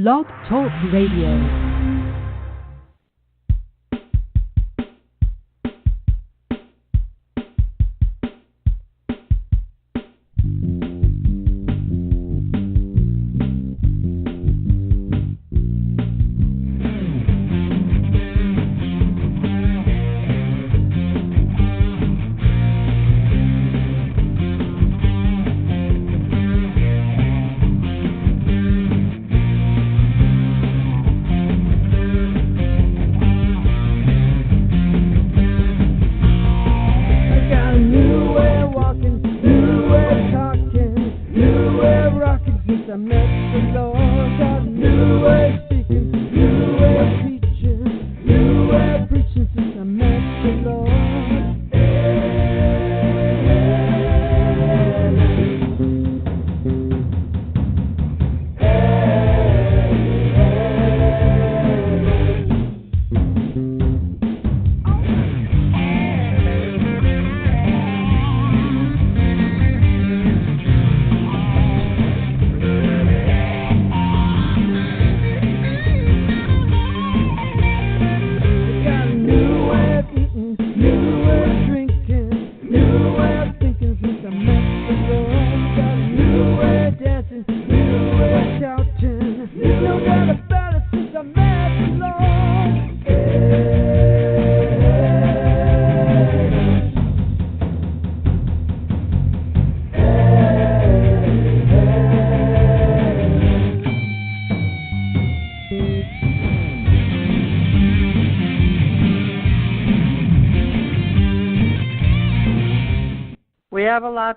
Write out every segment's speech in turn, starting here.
Blog Talk Radio.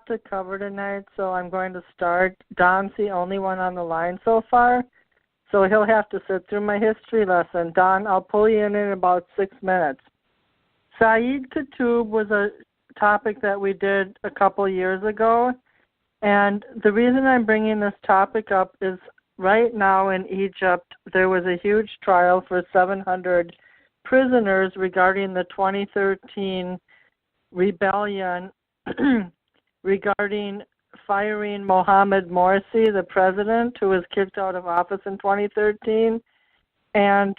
To cover tonight, so I'm going to start. Don's the only one on the line so far, so he'll have to sit through my history lesson. Don, I'll pull you in about 6 minutes. Sayyid Qutb was a topic that we did a couple years ago, and the reason I'm bringing this topic up is right now in Egypt there was a huge trial for 700 prisoners regarding the 2013 rebellion regarding firing Mohamed Morsi, the president, who was kicked out of office in 2013, and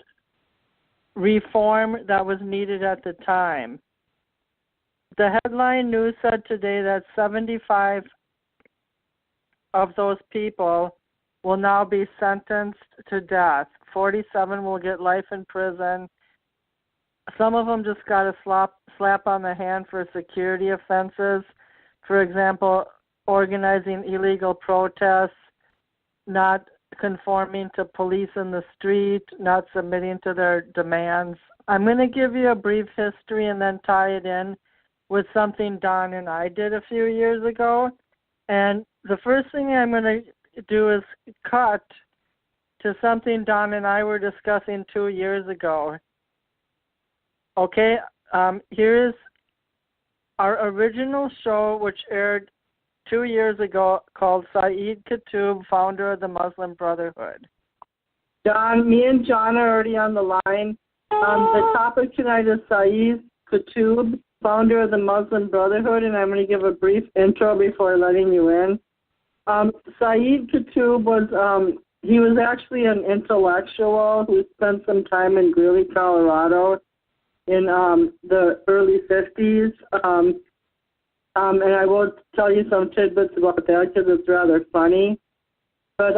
reform that was needed at the time. The headline news said today that 75 of those people will now be sentenced to death. 47 will get life in prison. Some of them just got a slap on the hand for security offenses. For example, organizing illegal protests, not conforming to police in the street, not submitting to their demands. I'm going to give you a brief history and then tie it in with something Don and I did a few years ago. And the first thing I'm going to do is cut to something Don and I were discussing 2 years ago. Okay, here is our original show, which aired 2 years ago, called Sayyid Qutb, founder of the Muslim Brotherhood. Don, me and John are already on the line. The topic tonight is Sayyid Qutb, founder of the Muslim Brotherhood, and I'm going to give a brief intro before letting you in. Sayyid Qutb was actually an intellectual who spent some time in Greeley, Colorado, in the early 50s, and I will tell you some tidbits about that because it's rather funny. But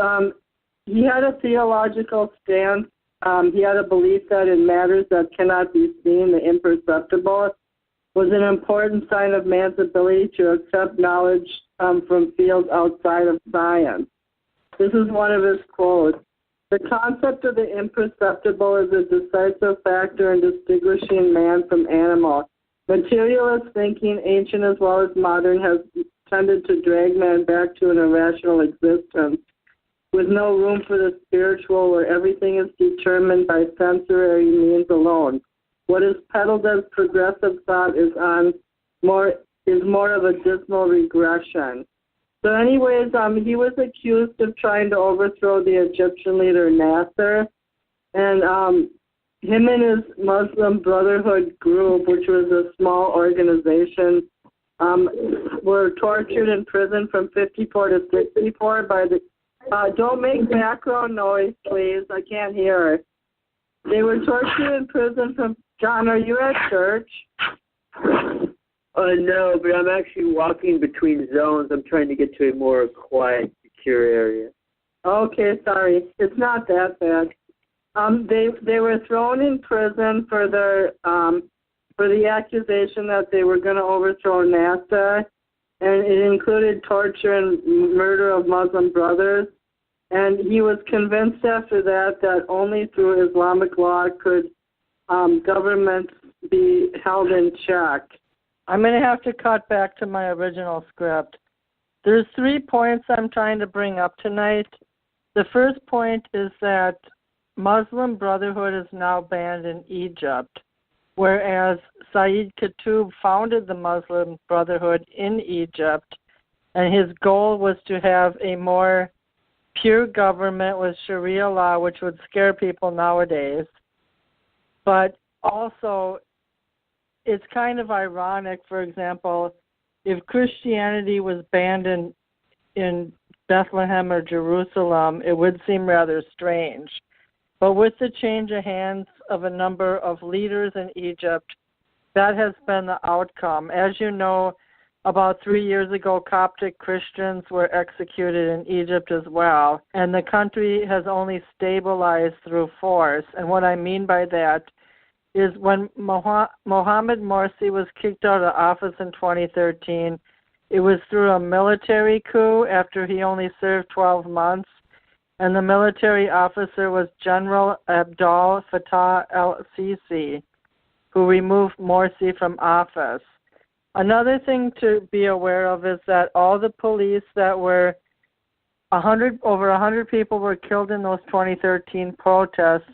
he had a theological stance. He had a belief that in matters that cannot be seen, the imperceptible, was an important sign of man's ability to accept knowledge from fields outside of science. This is one of his quotes. The concept of the imperceptible is a decisive factor in distinguishing man from animal. Materialist thinking, ancient as well as modern, has tended to drag man back to an irrational existence, with no room for the spiritual, where everything is determined by sensory means alone. What is peddled as progressive thought is more of a dismal regression. So anyways, he was accused of trying to overthrow the Egyptian leader Nasser, and him and his Muslim Brotherhood group, which was a small organization, were tortured in prison from 54 to 64 by the Don't make background noise, please. I can't hear. They were tortured in prison from... John, are you at church? No, but I'm actually walking between zones. I'm trying to get to a more quiet, secure area. Okay, sorry. It's not that bad. They were thrown in prison for the accusation that they were going to overthrow Nahda, and it included torture and murder of Muslim brothers. And he was convinced after that only through Islamic law could governments be held in check. I'm going to have to cut back to my original script. There's 3 points I'm trying to bring up tonight. The first point is that Muslim Brotherhood is now banned in Egypt, whereas Sayyid Qutb founded the Muslim Brotherhood in Egypt, and his goal was to have a more pure government with Sharia law, which would scare people nowadays. But also, it's kind of ironic, for example, if Christianity was banned in Bethlehem or Jerusalem, it would seem rather strange. But with the change of hands of a number of leaders in Egypt, that has been the outcome. As you know, about 3 years ago, Coptic Christians were executed in Egypt as well, and the country has only stabilized through force. And what I mean by that is when Mohamed Morsi was kicked out of office in 2013, it was through a military coup after he only served 12 months, and the military officer was General Abdel Fattah el-Sisi, who removed Morsi from office. Another thing to be aware of is that all the police that were over 100 people were killed in those 2013 protests.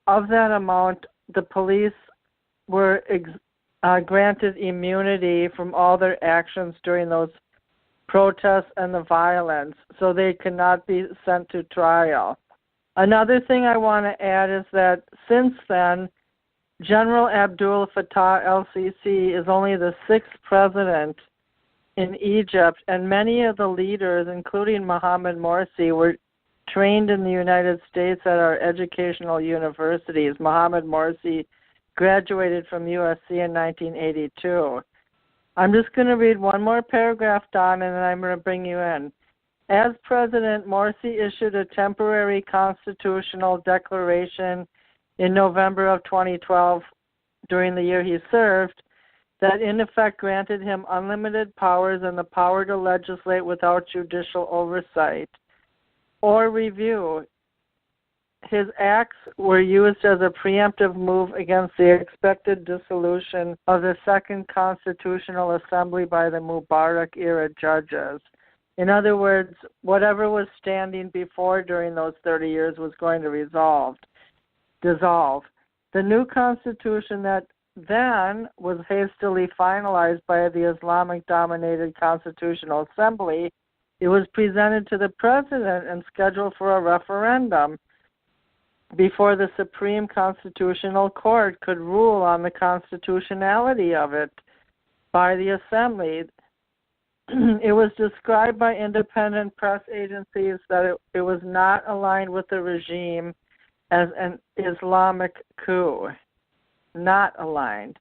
Of that amount, the police were granted immunity from all their actions during those protests and the violence, so they could not be sent to trial. Another thing I want to add is that since then, General Abdel Fattah el-Sisi is only the 6th president in Egypt, and many of the leaders, including Mohamed Morsi, were trained in the United States at our educational universities. Mohamed Morsy graduated from USC in 1982. I'm just going to read one more paragraph, Don, and then I'm going to bring you in. As president, Morsi issued a temporary constitutional declaration in November of 2012, during the year he served, that in effect granted him unlimited powers and the power to legislate without judicial oversight or review. His acts were used as a preemptive move against the expected dissolution of the Second Constitutional Assembly by the Mubarak-era judges. In other words, whatever was standing before during those 30 years was going to dissolve. The new constitution that then was hastily finalized by the Islamic-dominated Constitutional Assembly, it was presented to the president and scheduled for a referendum before the Supreme Constitutional Court could rule on the constitutionality of it by the Assembly. It was described by independent press agencies that it was not aligned with the regime as an Islamic coup. Not aligned.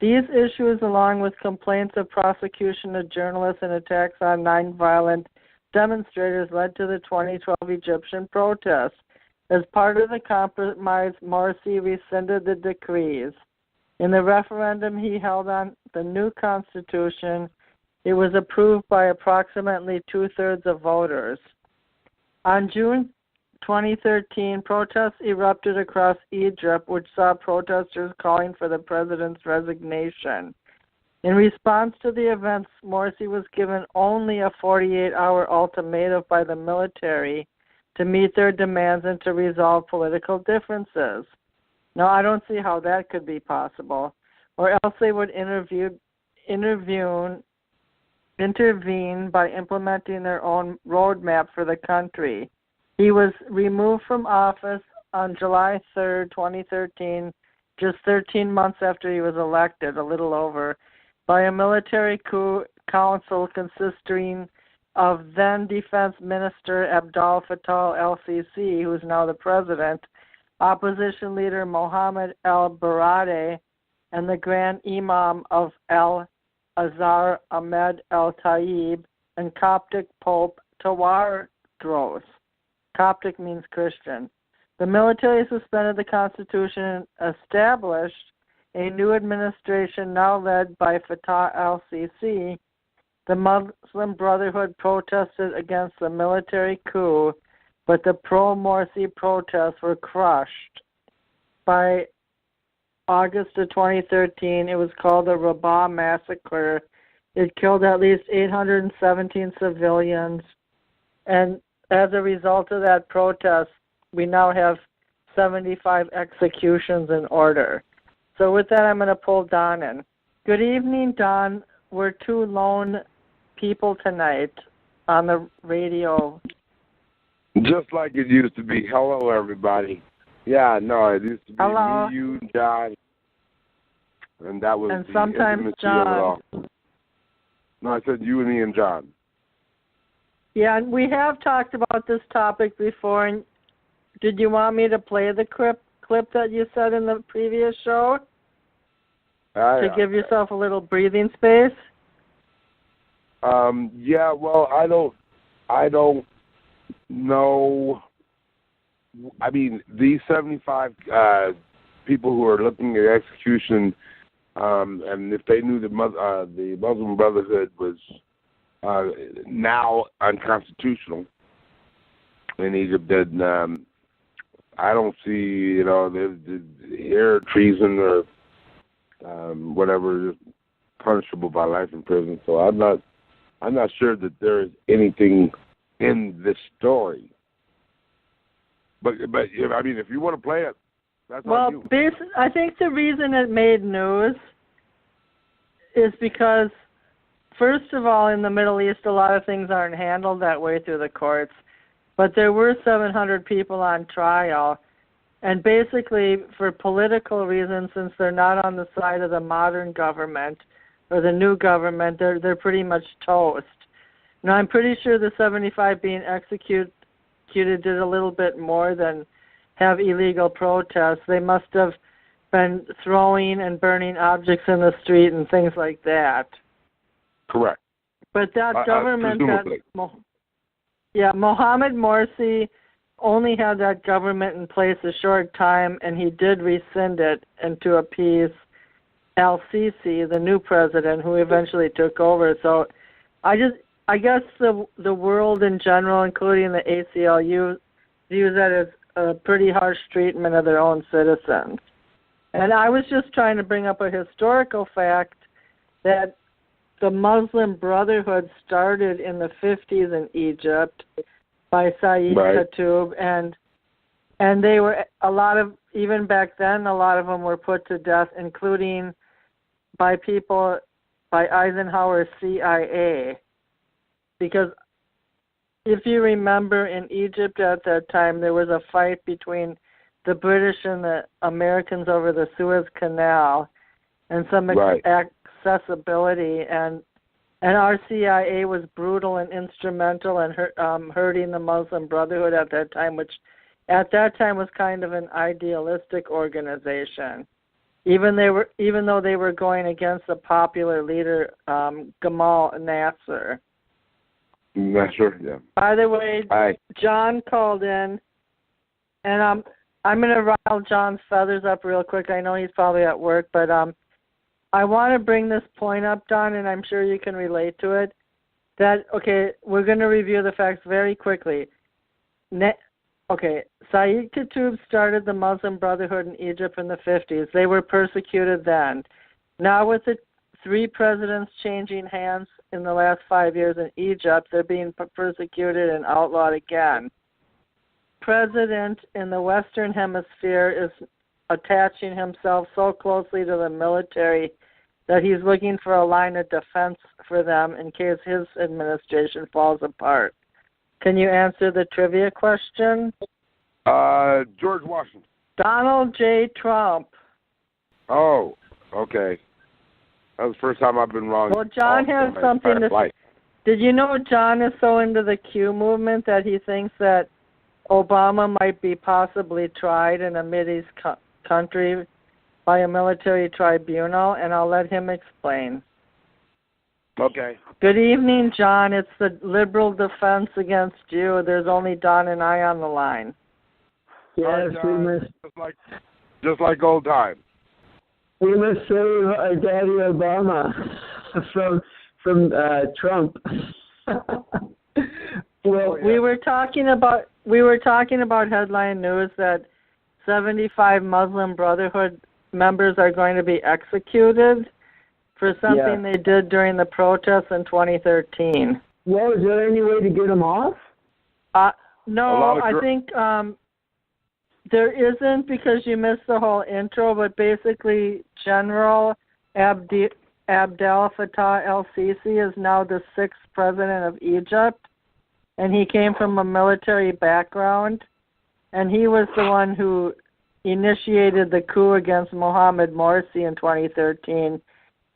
These issues, along with complaints of prosecution of journalists and attacks on nonviolent demonstrators, led to the 2012 Egyptian protests. As part of the compromise, Morsi rescinded the decrees. In the referendum he held on the new constitution, it was approved by approximately 2/3 of voters. On June 2013, protests erupted across Egypt, which saw protesters calling for the president's resignation. In response to the events, Morsi was given only a 48-hour ultimatum by the military to meet their demands and to resolve political differences. Now, I don't see how that could be possible, or else they would intervene by implementing their own roadmap for the country. He was removed from office on July 3rd, 2013, just 13 months after he was elected, a little over, by a military coup council consisting of then Defense Minister Abdel Fattah el-Sisi, who's now the president, opposition leader Mohamed el-Baradei, and the Grand Imam of Al-Azhar Ahmed el-Tayyib, and Coptic Pope Tawadros. Coptic means Christian. The military suspended the constitution and established a new administration now led by Fattah el-Sisi. The Muslim Brotherhood protested against the military coup, but the pro-Morsi protests were crushed. By August of 2013, it was called the Rabaa massacre. It killed at least 817 civilians, and as a result of that protest, we now have 75 executions in order. So with that, I'm going to pull Don in. Good evening, Don. We're two lone people tonight on the radio. Just like it used to be. Hello, everybody. Yeah, no, it used to be Hello. me, you, John, and that was and the sometimes intimacy John. of it all. No, I said you and me and John. Yeah, and we have talked about this topic before. And did you want me to play the clip that you said in the previous show to give yourself a little breathing space? Yeah, well, I don't know. I mean, these 75 people who are looking at execution, and if they knew the Muslim Brotherhood was now unconstitutional in Egypt, then I don't see, the air treason or whatever punishable by life in prison. So I'm not sure that there is anything in this story. But I mean, if you want to play it, that's on you. Well, I think the reason it made news is because, first of all, in the Middle East, a lot of things aren't handled that way through the courts. But there were 700 people on trial. And basically, for political reasons, since they're not on the side of the modern government or the new government, they're pretty much toast. Now, I'm pretty sure the 75 being executed did a little bit more than have illegal protests. They must have been throwing and burning objects in the street and things like that. Correct. But that government, Mohamed Morsi only had that government in place a short time, and he did rescind it and to appease al-Sisi, the new president, who eventually took over. So I guess the world in general, including the ACLU, views that as a pretty harsh treatment of their own citizens. And I was just trying to bring up a historical fact that the Muslim Brotherhood started in the 50s in Egypt by Sayyid Qutb, and they were even back then, a lot of them were put to death, including by Eisenhower's CIA. Because if you remember, in Egypt at that time, there was a fight between the British and the Americans over the Suez Canal and some accessibility, and our CIA was brutal and instrumental in hurting the Muslim Brotherhood at that time, which at that time was kind of an idealistic organization. Even though they were going against the popular leader, Gamal Nasser. Nasser, yeah. By the way, Hi. John called in, and I'm going to rile John's feathers up real quick. I know he's probably at work, but I want to bring this point up, Don, and I'm sure you can relate to it. We're going to review the facts very quickly. Sayyid Qutb started the Muslim Brotherhood in Egypt in the 50s. They were persecuted then. Now with the 3 presidents changing hands in the last 5 years in Egypt, they're being persecuted and outlawed again. President in the Western Hemisphere is attaching himself so closely to the military that he's looking for a line of defense for them in case his administration falls apart. Can you answer the trivia question? George Washington. Donald J. Trump. Oh, okay. That was the first time I've been wrong. Well, John has something to say. Did you know John is so into the Q movement that he thinks that Obama might be possibly tried in a Mideast country by a military tribunal, and I'll let him explain. Okay. Good evening, John. It's the liberal defense against you. There's only Don and I on the line. Yes, we must. Just like old times. We must save our daddy Obama from Trump. Well, we were talking about headline news that 75 Muslim Brotherhood members are going to be executed for something they did during the protests in 2013. Well, is there any way to get them off? No, I think there isn't, because you missed the whole intro, but basically General Abdel Fattah el-Sisi is now the 6th president of Egypt, and he came from a military background, and he was the one who initiated the coup against Mohamed Morsi in 2013,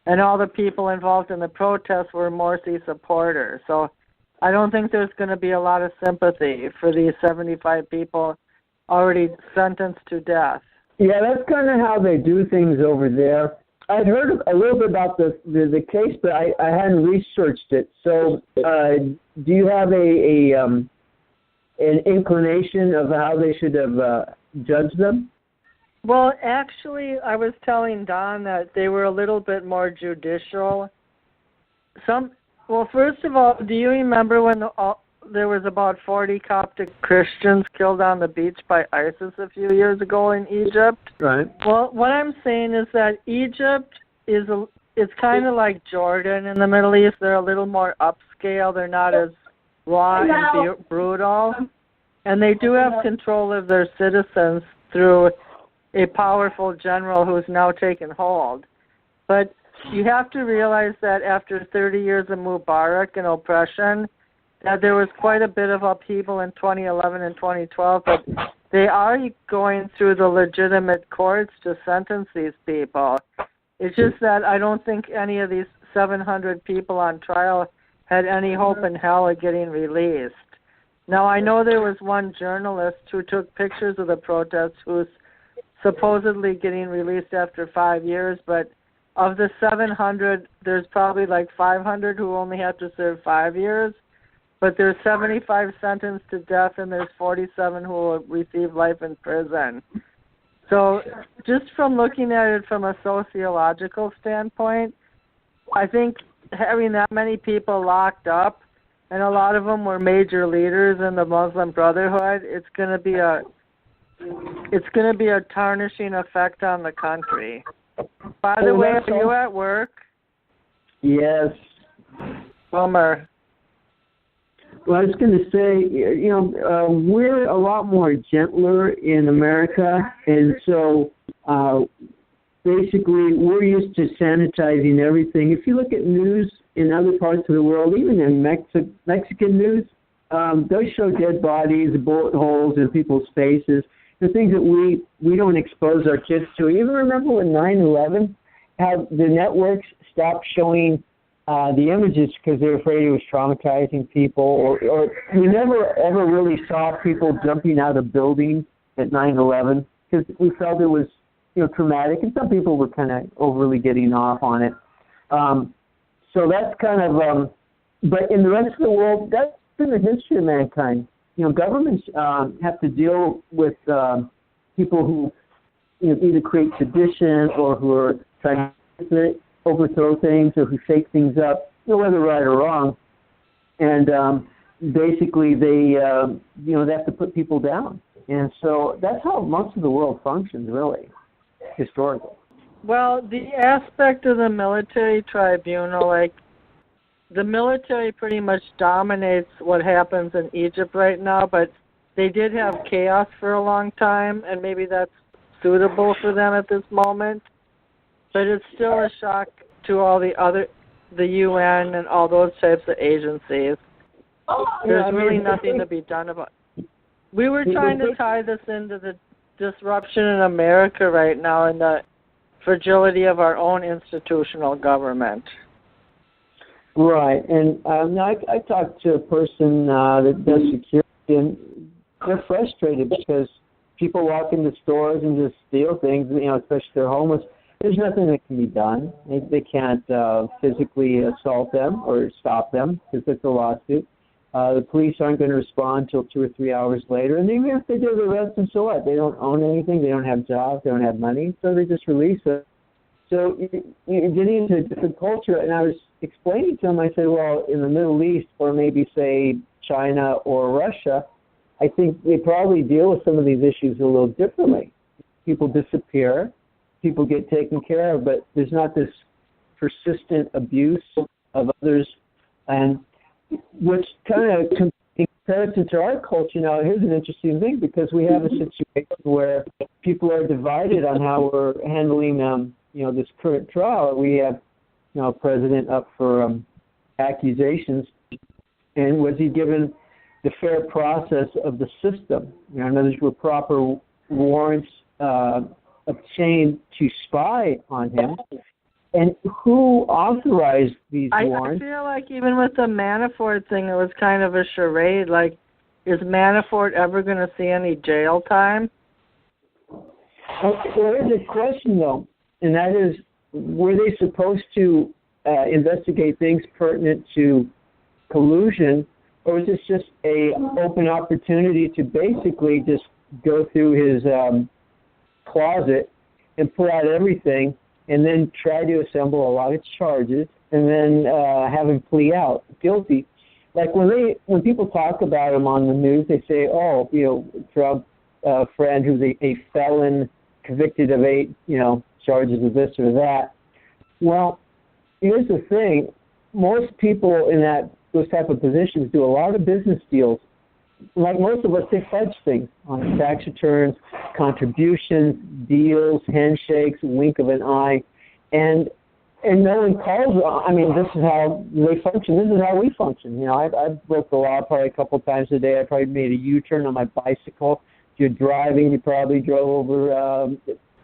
and all the people involved in the protests were Morsi supporters. So I don't think there's going to be a lot of sympathy for these 75 people already sentenced to death. Yeah, that's kind of how they do things over there. I'd heard a little bit about the case, but I hadn't researched it. So do you have an inclination of how they should have judged them? Well, actually, I was telling Don that they were a little bit more judicial. Well, first of all, do you remember when there was about 40 Coptic Christians killed on the beach by ISIS a few years ago in Egypt? Right. Well, what I'm saying is that Egypt it's kind of like Jordan in the Middle East. They're a little more upscale. They're not as raw and brutal. And they do have control of their citizens through a powerful general who's now taken hold. But you have to realize that after 30 years of Mubarak and oppression, that there was quite a bit of upheaval in 2011 and 2012, but they are going through the legitimate courts to sentence these people. It's just that I don't think any of these 700 people on trial had any hope in hell of getting released. Now, I know there was one journalist who took pictures of the protests who's supposedly getting released after 5 years, but of the 700, there's probably like 500 who only have to serve 5 years, but there's 75 sentenced to death, and there's 47 who will receive life in prison. So just from looking at it from a sociological standpoint, I think having that many people locked up, and a lot of them were major leaders in the Muslim Brotherhood, it's going to be a tarnishing effect on the country. By the way, are you at work? Yes. Bummer. Well, I was going to say, we're a lot more gentler in America, and so basically we're used to sanitizing everything. If you look at news in other parts of the world, even in Mexican news, they'll show dead bodies, bullet holes in people's faces, the things that we don't expose our kids to. You even remember when 9/11, how the networks stopped showing the images because they were afraid it was traumatizing people, or we never ever really saw people jumping out of buildings at 9/11 because we felt it was traumatic, and some people were kind of overly getting off on it. So that's kind of, but in the rest of the world, that's been the history of mankind. Governments have to deal with people who either create sedition or who are trying to overthrow things or who shake things up, whether right or wrong. And basically they have to put people down. And so that's how most of the world functions, really, historically. Well, the aspect of the military tribunal, like, the military pretty much dominates what happens in Egypt right now, but they did have chaos for a long time, and maybe that's suitable for them at this moment. But it's still a shock to all the UN and all those types of agencies. There's really nothing to be done about it. We were trying to tie this into the disruption in America right now and the fragility of our own institutional government. Right, and I talked to a person that does security, and they're frustrated because people walk into stores and just steal things, especially if they're homeless. There's nothing that can be done. They can't physically assault them or stop them because it's a lawsuit. The police aren't going to respond until 2 or 3 hours later, and even if they do the arrest them, so what? They don't own anything, they don't have jobs, they don't have money, so they just release it. So you're getting into a different culture, and I was explaining to them, I said, well, in the Middle East, or maybe, say, China or Russia, I think they probably deal with some of these issues a little differently. People disappear, people get taken care of, but there's not this persistent abuse of others. And what's kind of in comparison to our culture now, here's an interesting thing, because we have a situation where people are divided on how we're handling this current trial. We have, a president up for accusations, and was he given the fair process of the system? In other words, were proper warrants obtained to spy on him? And who authorized these warrants? I feel like even with the Manafort thing, it was kind of a charade. Like, is Manafort ever going to see any jail time? Well, there's a question, though, and that is, were they supposed to investigate things pertinent to collusion, or was this just a open opportunity to basically just go through his closet and pull out everything and then try to assemble a lot of charges and then have him plea out guilty? Like when people talk about him on the news, they say, Trump, friend who's a felon convicted of 8, charges of this or that. Well, here's the thing. Most people in those type of positions do a lot of business deals. Like most of us, they fudge things on tax returns, contributions, deals, handshakes, wink of an eye, and no one calls. I mean, this is how they function. This is how we function. I've broke the law probably a couple times a day. I probably made a U-turn on my bicycle. If you're driving, you probably drove over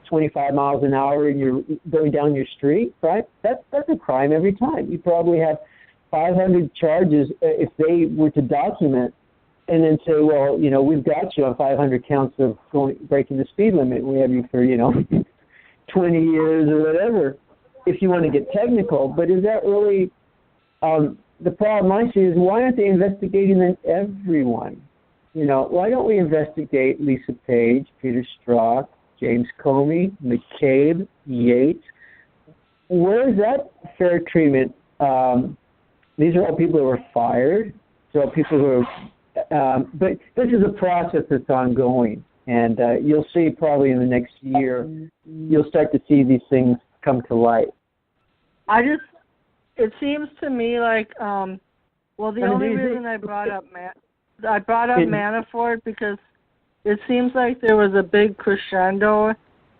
25 miles an hour and you're going down your street, right? That's a crime every time. You probably have 500 charges if they were to document and then say, well, we've got you on 500 counts of breaking the speed limit. We have you for, 20 years or whatever, if you want to get technical. But is that really the problem I see is, why aren't they investigating then everyone? Why don't we investigate Lisa Page, Peter Strzok, James Comey, McCabe, Yates? Where is that fair treatment? These are all people who were fired. These are all people who are... but this is a process that's ongoing. And you'll see probably in the next year, you'll start to see these things come to light. It seems to me like, the only reason I brought up Manafort because it seems like there was a big crescendo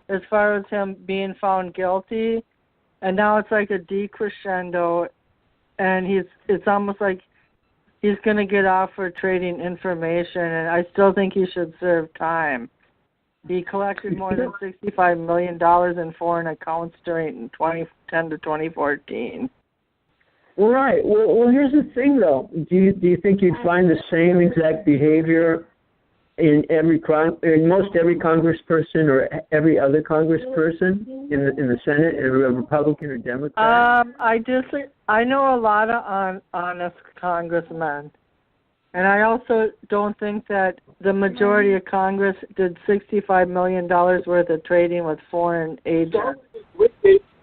as far as him being found guilty, and now it's like a decrescendo, and it's almost like he's going to get off for trading information, and I still think he should serve time. He collected more than $65 million in foreign accounts during 2010 to 2014. Right. Well, here's the thing, though. Do you think you'd find the same exact behavior in most every congressperson or every other congressperson in the Senate, a Republican or Democrat? I know a lot of honest congressmen, and I also don't think that the majority of Congress did $65 million worth of trading with foreign agents.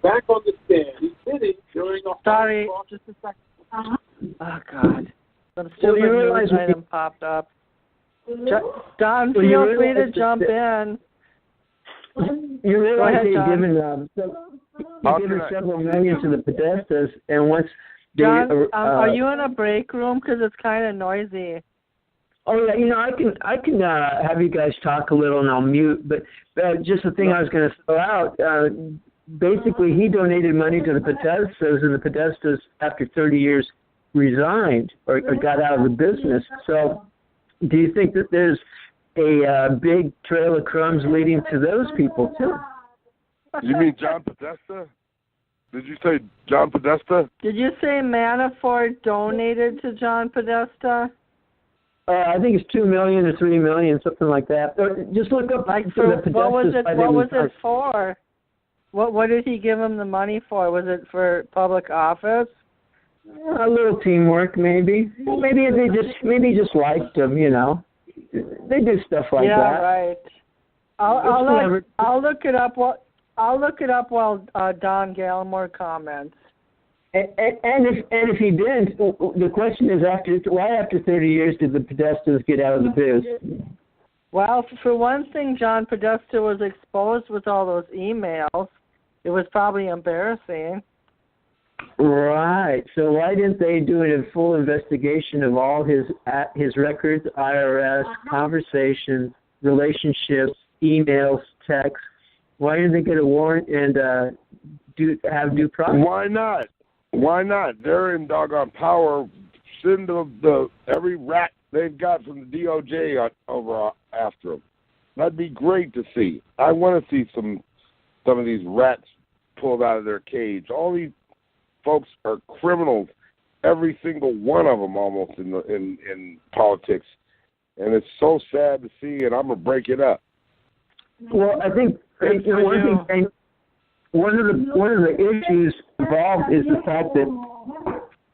Back on the stand. He's sitting during a... Sorry, just a second. Oh, God. Some stupid news item popped up. Don, feel free to jump in. You realize they've given several million to the Podestas, and once they... John, are you in a break room? Because it's kind of noisy. Oh, yeah, I can have you guys talk a little, and I'll mute, but just the thing I was going to throw out, basically he donated money to the Podestas, and the Podestas, after 30 years, resigned or got out of the business. So do you think that there's a big trail of crumbs leading to those people, too? You mean John Podesta? Did you say John Podesta? Did you say Manafort donated to John Podesta? I think it's $2 million or $3 million, something like that. Just look up Like, for so the what was Podestas. it? What was it for? What did he give him the money for? Was it for public office? A little teamwork, maybe. Maybe he just liked him. You know, they do stuff like yeah, that. Right. I'll look it up. I'll look it up while Don Gallimore comments. And if he didn't, the question is why after 30 years did the Podestas get out of the biz? Well, for one thing, John Podesta was exposed with all those emails. It was probably embarrassing. Right. So why didn't they do a full investigation of all his records, IRS, conversations, relationships, emails, texts? Why didn't they get a warrant and have due process? Why not? Why not? They're in doggone power. Send every rat they've got from the DOJ over after them. That'd be great to see. I want to see some of these rats pulled out of their cage. All these folks are criminals, every single one of them almost in politics, and it's so sad to see. And I'm gonna break it up. Well, I think one of the issues involved is the fact that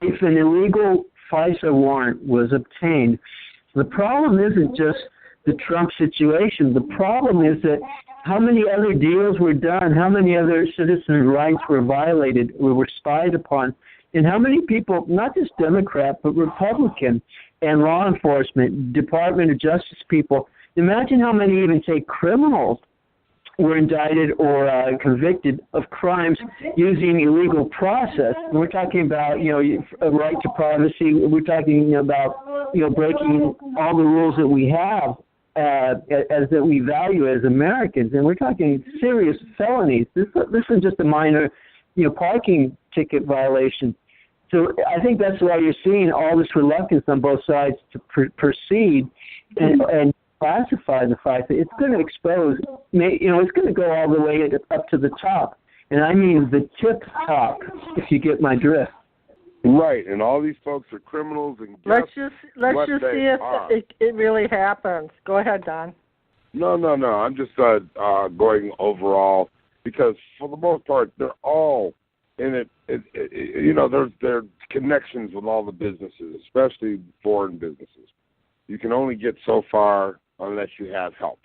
if an illegal FISA warrant was obtained, the problem isn't just the Trump situation. The problem is that how many other deals were done, how many other citizen rights were violated, were spied upon, and how many people, not just Democrat, but Republican and law enforcement, Department of Justice people, imagine how many even, say, criminals were indicted or convicted of crimes using illegal process. We're talking about, a right to privacy. We're talking about, breaking all the rules that we have as that we value as Americans, and we're talking serious felonies. This is just a minor, parking ticket violation. So I think that's why you're seeing all this reluctance on both sides to proceed and classify the FISA. It's going to expose, it's going to go all the way up to the top, and I mean the tip top, if you get my drift. Right, and all these folks are criminals, and let's just see if it really happens. Go ahead, Don. No. I'm just going overall because for the most part they're all in it. There's connections with all the businesses, especially foreign businesses. You can only get so far unless you have help,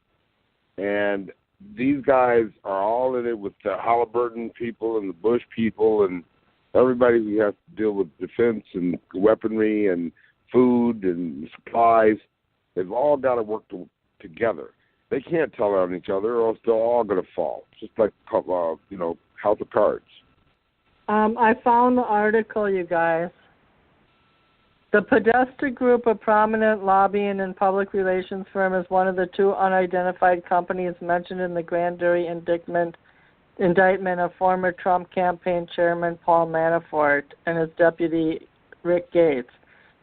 and these guys are all in it with the Halliburton people and the Bush people and everybody who has to deal with defense and weaponry and food and supplies. They've all got to work together. They can't tell on each other or else they're all going to fall, just like, House of Cards. I found the article, you guys. The Podesta Group, a prominent lobbying and public relations firm, is one of the two unidentified companies mentioned in the grand jury indictment of former Trump campaign chairman Paul Manafort and his deputy Rick Gates.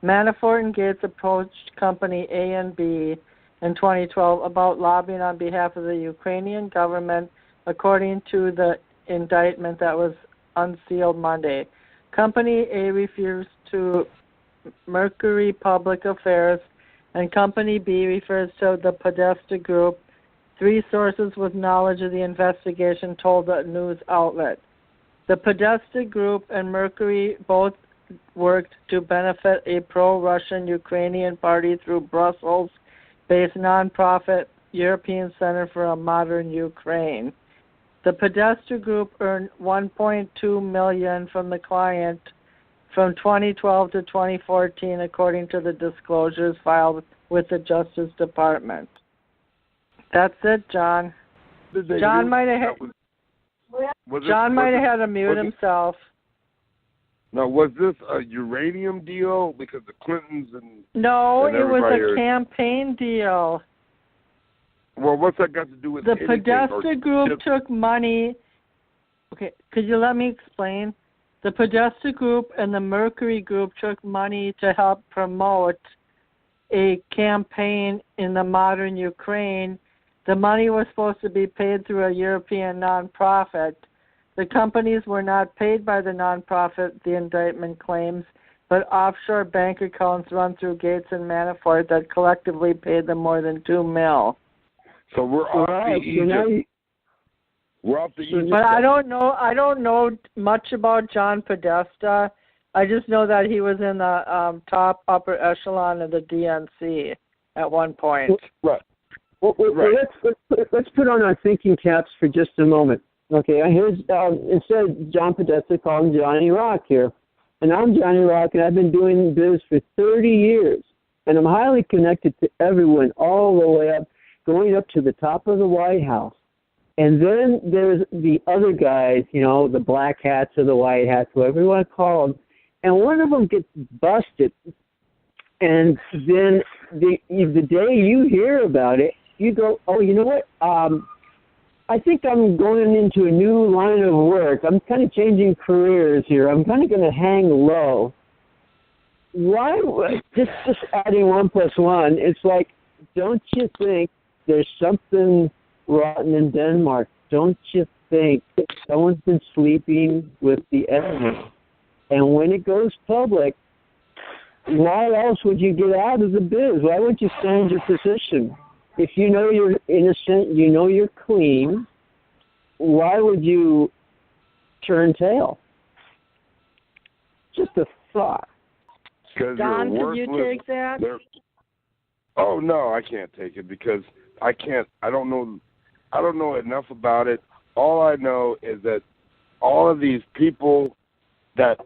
Manafort and Gates approached company A and B in 2012 about lobbying on behalf of the Ukrainian government, according to the indictment that was unsealed Monday. Company A refused to Mercury Public Affairs, and Company B refers to the Podesta Group. Three sources with knowledge of the investigation told the news outlet. The Podesta Group and Mercury both worked to benefit a pro-Russian Ukrainian party through Brussels-based nonprofit European Center for a Modern Ukraine. The Podesta Group earned $1.2 million from the client from 2012 to 2014, according to the disclosures filed with the Justice Department. That's it, John. John might have had to mute himself. Now, was this a uranium deal? Because the Clintons and no, and it was a campaign deal. Well, what's that got to do with the anything? Podesta Group took money? Okay, could you let me explain? The Podesta Group and the Mercury Group took money to help promote a campaign in the modern Ukraine. The money was supposed to be paid through a European nonprofit. The companies were not paid by the nonprofit, the indictment claims, but offshore bank accounts run through Gates and Manafort that collectively paid them more than $2 million. So we're off the Egypt. We're off the Egypt. But I don't know much about John Podesta. I just know that he was in the top upper echelon of the DNC at one point. Right. Well, let's put on our thinking caps for just a moment. Okay, here's instead of John Podesta, call him Johnny Rock here. And I'm Johnny Rock, and I've been doing this for 30 years. And I'm highly connected to everyone all the way up, going up to the top of the White House. And then there's the other guys, you know, the black hats or the white hats, whatever you want to call them. And one of them gets busted. And then the day you hear about it, you go, oh, you know what? I think I'm going into a new line of work. I'm kind of changing careers here. I'm kind of going to hang low. Why? Just adding 1 plus 1. It's like, don't you think there's something rotten in Denmark? Don't you think someone's been sleeping with the enemy? And when it goes public, why else would you get out of the biz? Why would you stand your position? If you know you're innocent, you know you're clean, why would you turn tail? Just a thought. Don, could you take that? Oh no, I can't take it because I don't know enough about it. All I know is that all of these people that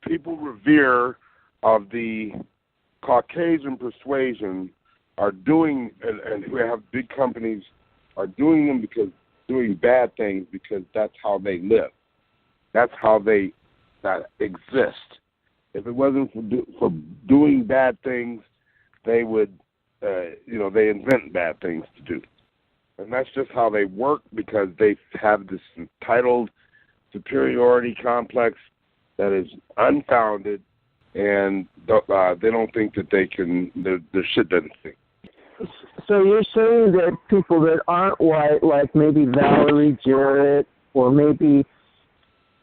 people revere of the Caucasian persuasion are doing, and who have big companies, are doing them doing bad things because that's how they live. That's how they exist. If it wasn't for doing bad things, they would, they invent bad things to do. And that's just how they work because they have this entitled superiority complex that is unfounded, and they don't think that they can, their shit doesn't think. So you're saying that people that aren't white, like maybe Valerie Jarrett or maybe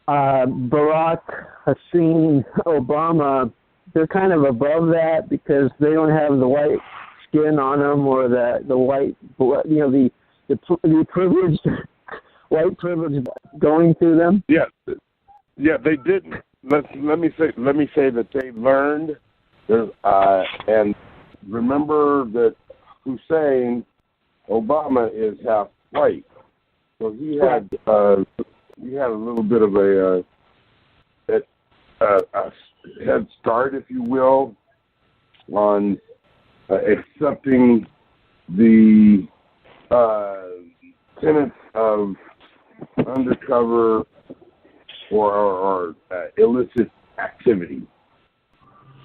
Barack Hussein Obama, they're kind of above that because they don't have the white skin on them or the white, the privileged white privilege going through them. Yeah, they didn't. Let me say that they learned, and remember that Hussein Obama is half white, so he had a little bit of a head start, if you will, on accepting the tenets of undercover or illicit activity.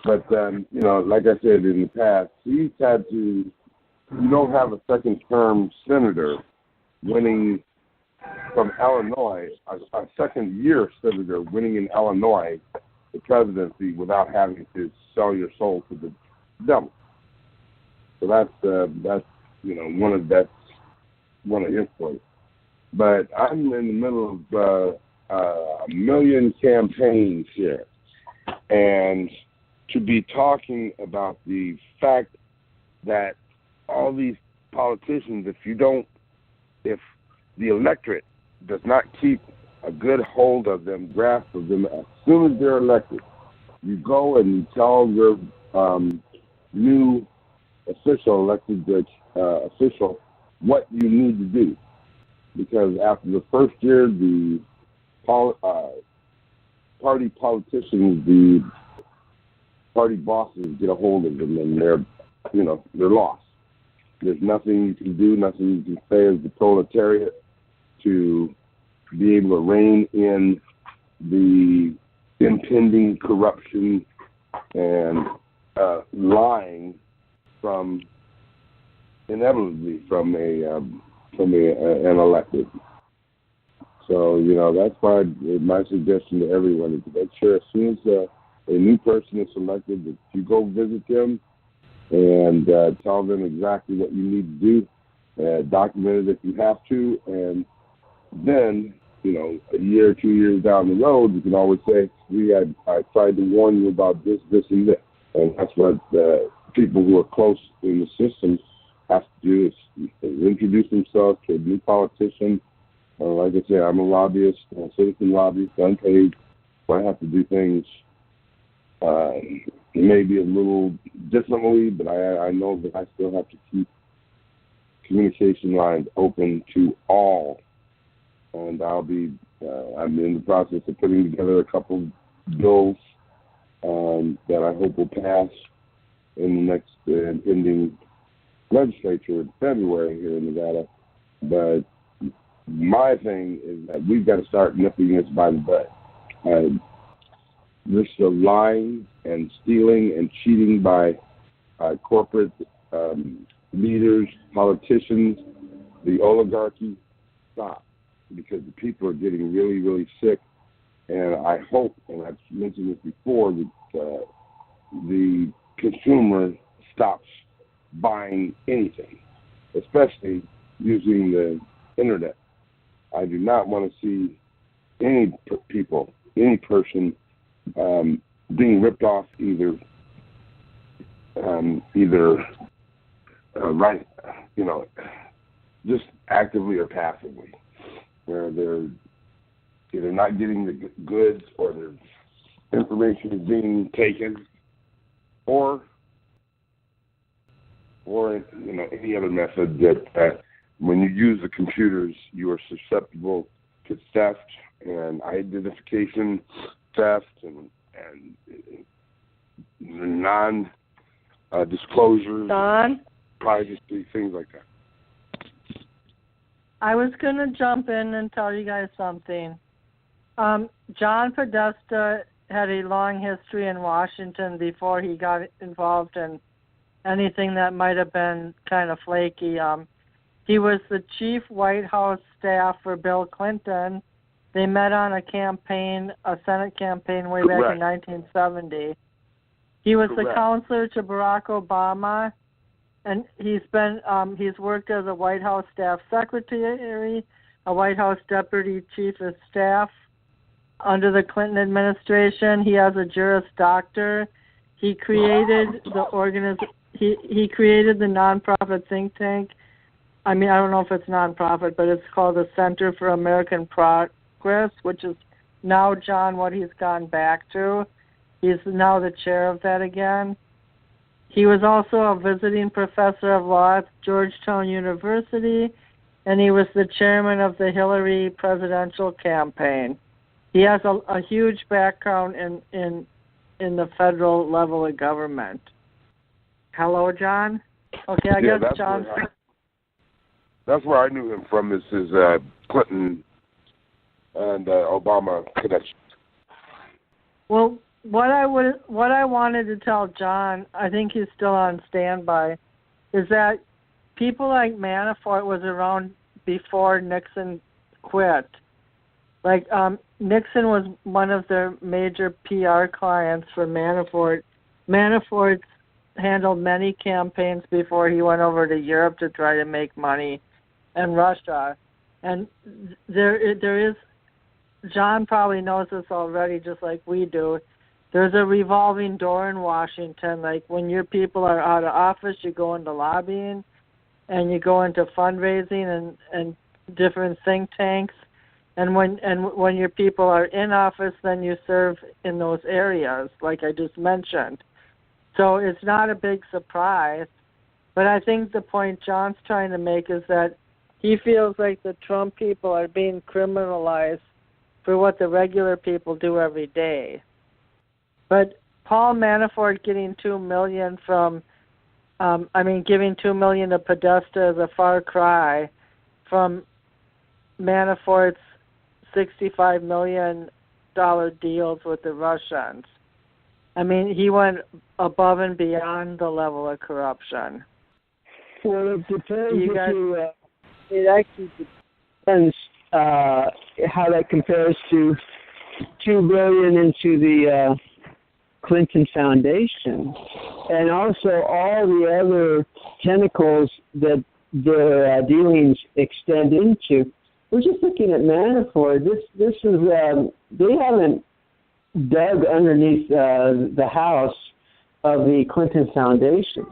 But like I said in the past, he's had to. You don't have a second-term senator winning from Illinois, a second-year senator winning in Illinois the presidency without having to sell your soul to the devil. So that's one of his points. But I'm in the middle of a million campaigns here, and to be talking about the fact that all these politicians, if the electorate does not keep a good hold of them, grasp of them, as soon as they're elected, you go and you tell your new elected official what you need to do. Because after the first year, the party politicians, the party bosses get a hold of them, and they're lost. There's nothing you can do, nothing you can say as the proletariat to be able to rein in the impending corruption and lying from inevitably from an elected. So that's why my suggestion to everyone is to make sure as soon as a new person is selected that you go visit them and tell them exactly what you need to do, document it if you have to, and then a year or 2 years down the road, you can always say, I tried to warn you about this, this, and this. And that's what people who are close in the system have to do is introduce themselves to a new politician. Like I said, I'm a lobbyist, a citizen lobbyist, unpaid, so I have to do things maybe a little differently, but I know that I still have to keep communication lines open to all. And I'm in the process of putting together a couple bills that I hope will pass in the next impending legislature in February here in Nevada. But my thing is that we've got to start nipping this by the butt. This lying and stealing and cheating by corporate leaders, politicians, the oligarchy, stop. Because the people are getting really, really sick. And I hope, and I've mentioned this before, that the consumer stops buying anything, especially using the internet. I do not want to see any person being ripped off either right, just actively or passively, where they're either not getting the goods or their information is being taken, or any other method that when you use the computers, you are susceptible to theft and identification theft and non-disclosures, privacy, things like that. I was going to jump in and tell you guys something. John Podesta had a long history in Washington before he got involved in anything that might have been kind of flaky. He was the chief White House staff for Bill Clinton. They met on a Senate campaign way back in 1970. He was the counselor to Barack Obama, and he's worked as a White House staff secretary, a White House deputy chief of staff under the Clinton administration. He has a Juris Doctor. He created He created the nonprofit think tank. I don't know if it's nonprofit, but it's called the Center for American Progress, which is now, John, what he's gone back to. He's now the chair of that again. He was also a visiting professor of law at Georgetown University, and he was the chairman of the Hillary presidential campaign. He has a huge background in the federal level of government. Hello, John? Okay, I guess John... That's where I knew him from, is his Clinton and Obama connection. Well, what I wanted to tell John, I think he's still on standby, is that people like Manafort was around before Nixon quit. Like, Nixon was one of their major PR clients for Manafort. Manafort handled many campaigns before he went over to Europe to try to make money, and Russia. And there is, John probably knows this already just like we do, there's a revolving door in Washington. Like, when your people are out of office, you go into lobbying, and you go into fundraising and different think tanks. And when your people are in office, then you serve in those areas, like I just mentioned. So it's not a big surprise. But I think the point John's trying to make is that he feels like the Trump people are being criminalized for what the regular people do every day. But Paul Manafort getting $2 million giving $2 million to Podesta is a far cry from Manafort's $65 million deals with the Russians. He went above and beyond the level of corruption. Well, it depends. It actually depends how that compares to $2 billion into the Clinton Foundation, and also all the other tentacles that their dealings extend into. we're just looking at Manafort. This is they haven't dug underneath the house of the Clinton Foundation.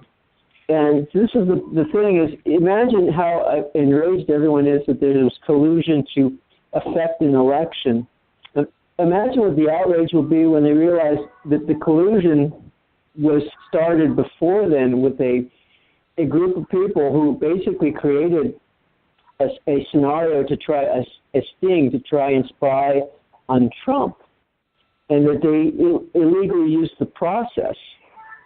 And this is the thing is, imagine how enraged everyone is that there's collusion to affect an election. Imagine what the outrage will be when they realize that the collusion was started before then with a group of people who basically created a scenario to try, a sting to try and spy on Trump, and that they illegally used the process.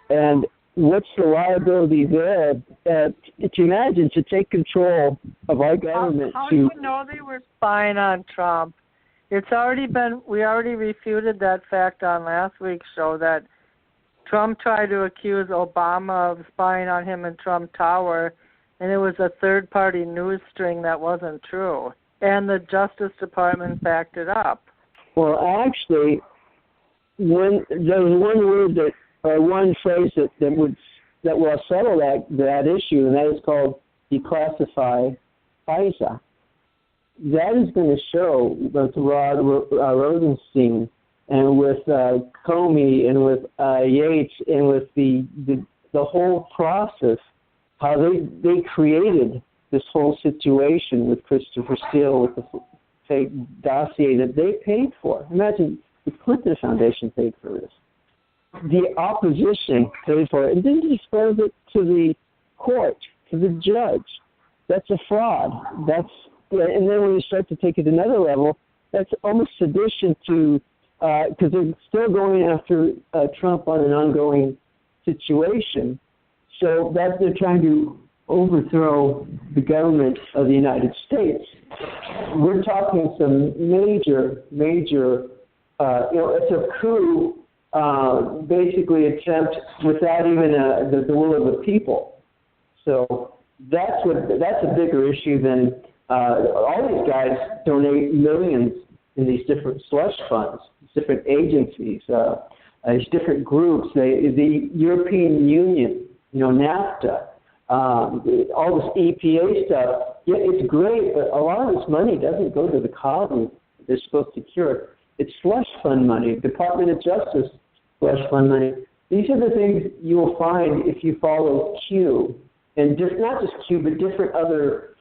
And what's the liability there? To imagine, to take control of our government. How do you know they were spying on Trump? It's already been, we already refuted that fact on last week's show that Trump tried to accuse Obama of spying on him in Trump Tower, and it was a third-party news string that wasn't true. And the Justice Department backed it up. Well, actually, when there was one word that, or one phrase that will settle that issue, and that is called declassify FISA. That is going to show with Rod Rosenstein and with Comey and with Yates and with the whole process, how they created this whole situation with Christopher Steele, with the fake dossier that they paid for. Imagine the Clinton Foundation paid for this. The opposition paid for it, and then disclose it to the court, to the judge. That's a fraud. And then when you start to take it another level, that's almost sedition to, because they're still going after Trump on an ongoing situation. So that they're trying to overthrow the government of the United States. We're talking some major, it's a coup, basically attempt without even the will of the people. So that's a bigger issue than all these guys donate millions in these different slush funds, different agencies, these different groups. The European Union, Nahda, all this EPA stuff. Yeah, it's great, but a lot of this money doesn't go to the colonies they're supposed to cure. It's slush fund money, Department of Justice slush fund money. These are the things you will find if you follow Q, and not just Q, but different other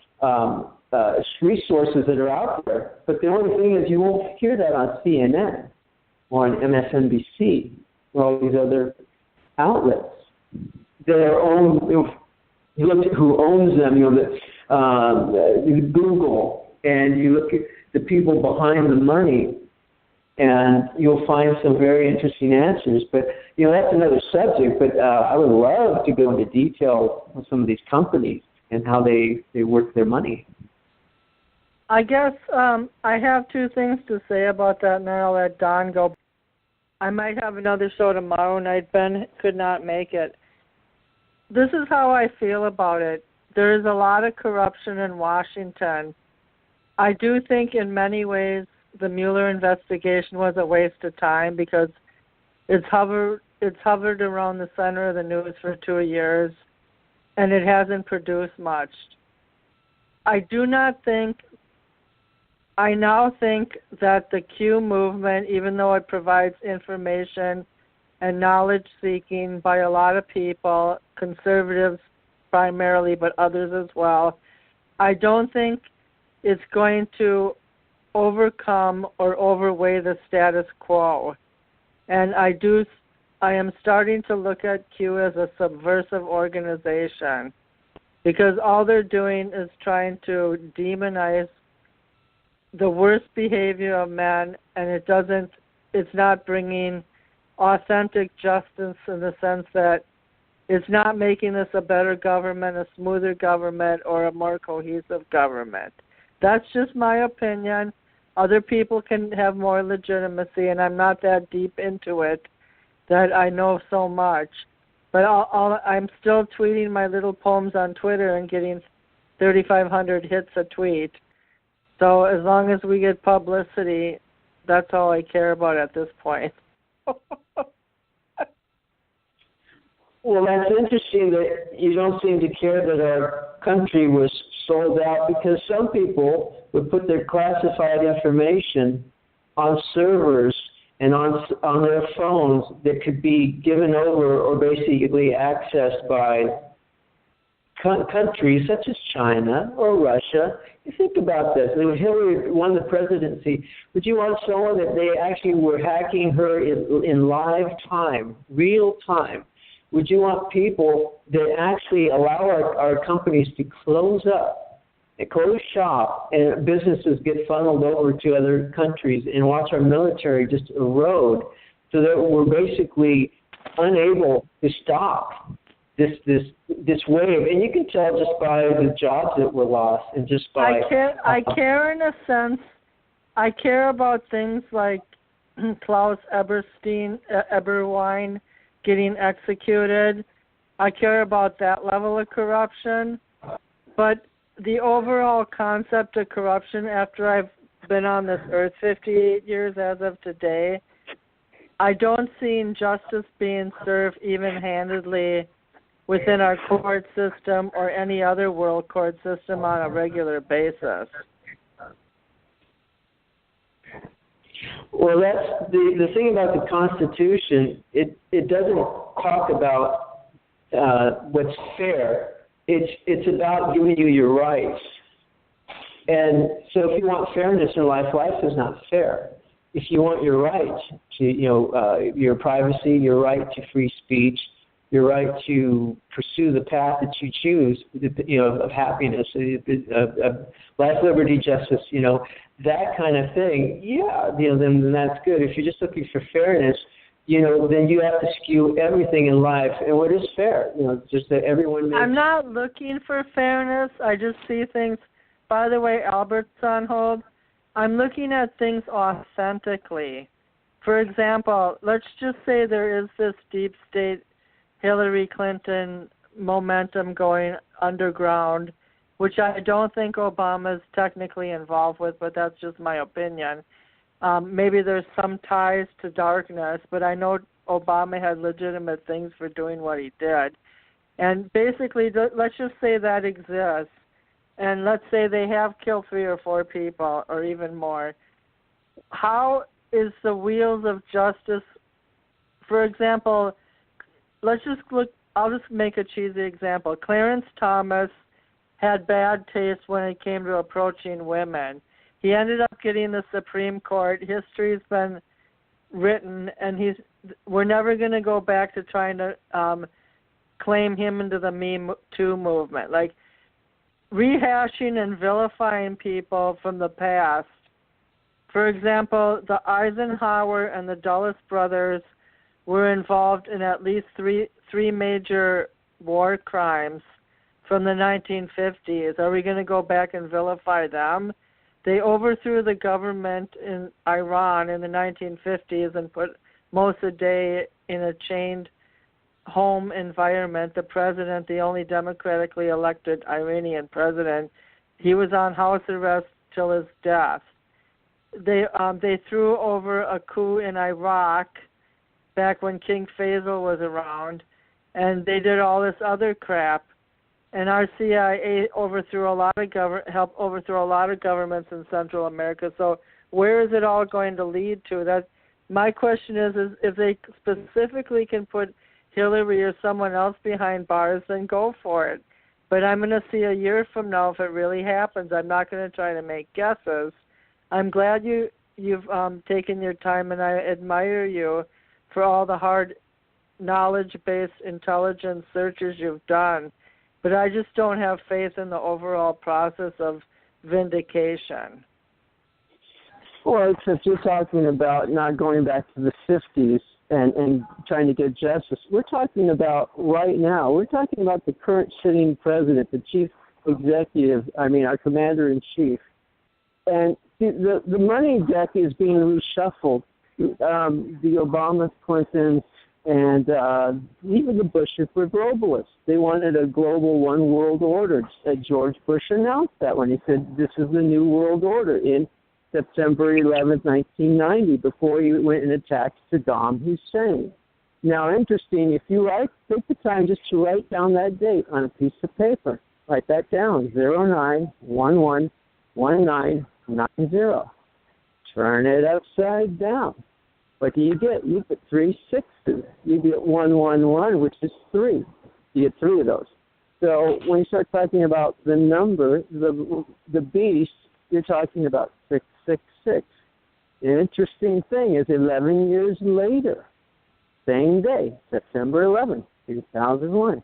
resources that are out there. But the only thing is you won't hear that on CNN or on MSNBC or all these other outlets. They're owned. You look at who owns them. Google, and you look at the people behind the money, and you'll find some very interesting answers. But that's another subject. But I would love to go into detail on some of these companies and how they work their money. I guess I have two things to say about that, and then I'll let Don go. I might have another show tomorrow night. Ben could not make it. This is how I feel about it. There is a lot of corruption in Washington. I do think in many ways the Mueller investigation was a waste of time because it's hovered around the center of the news for 2 years, and it hasn't produced much. I now think that the Q movement, even though it provides information and knowledge seeking by a lot of people, conservatives primarily, but others as well, I don't think it's going to overcome or overweigh the status quo. And I am starting to look at Q as a subversive organization because all they're doing is trying to demonize the worst behavior of men, and it's not bringing authentic justice in the sense that it's not making this a better government, a smoother government, or a more cohesive government. That's just my opinion. Other people can have more legitimacy, and I'm not that deep into it that I know so much. But I'm still tweeting my little poems on Twitter and getting 3,500 hits a tweet. So as long as we get publicity, that's all I care about at this point. Well, that's interesting that you don't seem to care that our country was sold out because some people would put their classified information on servers and on their phones that could be given over or basically accessed by countries such as China or Russia. You think about this. When Hillary won the presidency, would you want someone that they actually were hacking her in live time, real time? Would you want people that actually allow our companies to close up, close shop, and businesses get funneled over to other countries and watch our military just erode so that we're basically unable to stop this wave? And you can tell just by the jobs that were lost and just by... I care in a sense. I care about things like Klaus Eberwein getting executed. I care about that level of corruption. But the overall concept of corruption, after I've been on this earth 58 years as of today, I don't see justice being served even-handedly within our court system or any other world court system on a regular basis. Well, that's the thing about the Constitution. It doesn't talk about what's fair. It's about giving you your rights. And so if you want fairness in life is not fair. If you want your rights to, your privacy, your right to free speech, your right to pursue the path that you choose, of happiness, of life, liberty, justice, that kind of thing, then that's good. If you're just looking for fairness, then you have to skew everything in life. And what is fair? Just that everyone makes... I'm not looking for fairness. I just see things... By the way, Albert's on hold. I'm looking at things authentically. For example, let's just say there is this deep state Hillary Clinton momentum going underground, which I don't think Obama is technically involved with, but that's just my opinion. Maybe there's some ties to darkness, but I know Obama had legitimate things for doing what he did. And basically, let's just say that exists, and let's say they have killed 3 or 4 people or even more. How is the wheels of justice, for example, let's just look, I'll just make a cheesy example. Clarence Thomas had bad taste when it came to approaching women. He ended up getting the Supreme Court. History's been written, and we're never going to go back to trying to claim him into the Me Too movement. Like, rehashing and vilifying people from the past. For example, the Eisenhower and the Dulles brothers were involved in at least three major war crimes from the 1950s. Are we going to go back and vilify them? They overthrew the government in Iran in the 1950s and put Mossadegh in a chained home environment. The president, the only democratically elected Iranian president, he was on house arrest till his death. They threw over a coup in Iraq back when King Faisal was around, and they did all this other crap. And our CIA helped overthrow a lot of governments in Central America. So where is it all going to lead to? My question is if they specifically can put Hillary or someone else behind bars, then go for it. But I'm going to see a year from now if it really happens. I'm not going to try to make guesses. I'm glad you've taken your time, and I admire you for all the hard knowledge-based intelligence searches you've done. But I just don't have faith in the overall process of vindication. Well, since you're talking about not going back to the 50s and trying to get justice, we're talking about right now. We're talking about the current sitting president, the chief executive, our commander-in-chief. And the money deck is being reshuffled. The Obama, Clintons, and even the Bushes were globalists. They wanted a global one world order. George Bush announced that when he said this is the new world order in September 11, 1990, before he went and attacked Saddam Hussein. Now, interesting, if you take the time just to write down that date on a piece of paper, Write that down, 09111990. Turn it upside down. What do you get? You get 3 sixes. You get 111, which is 3. You get 3 of those. So when you start talking about the number, the beast, you're talking about 666. The interesting thing is 11 years later, same day, September 11th, 2001,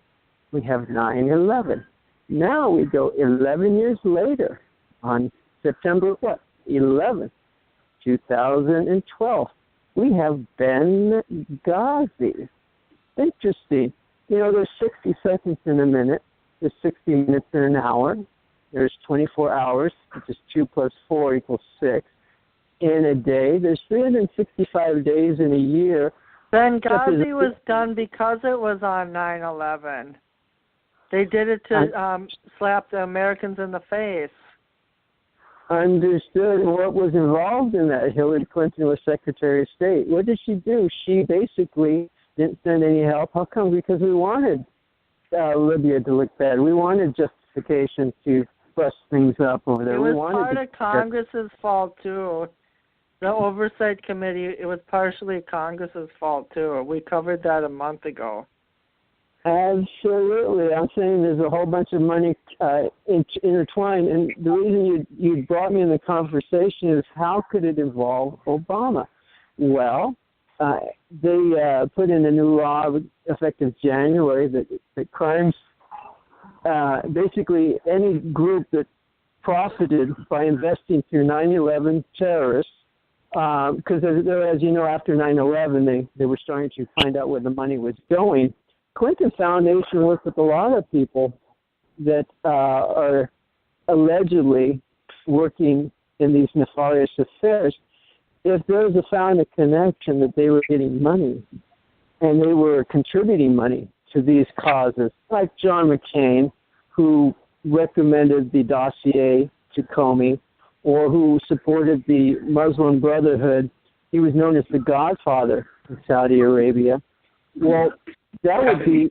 we have 9/11. Now we go 11 years later on September 11th, 2012. We have Benghazi. Interesting. You know, there's 60 seconds in a minute. There's 60 minutes in an hour. There's 24 hours, which is 2 plus 4 equals 6. In a day, there's 365 days in a year. Benghazi was done because it was on 9/11. They did it to slap the Americans in the face. Understood. What was involved in that? Hillary Clinton was Secretary of State. What did she do? She basically didn't send any help. How come? Because we wanted Libya to look bad. We wanted justification to bust things up over there. It was part of Congress's fault, too. The Oversight Committee, it was partially Congress's fault, too. We covered that a month ago. Absolutely. I'm saying there's a whole bunch of money intertwined. And the reason you brought me in the conversation is how could it involve Obama? Well, they put in a new law effective January that crimes, basically any group that profited by investing through 9/11 terrorists, because as you know, after 9/11, they were starting to find out where the money was going. Clinton Foundation worked with a lot of people that are allegedly working in these nefarious affairs. If there was found a connection that they were getting money and they were contributing money to these causes, like John McCain, who recommended the dossier to Comey, or who supported the Muslim Brotherhood, he was known as the Godfather in Saudi Arabia. Well, that would be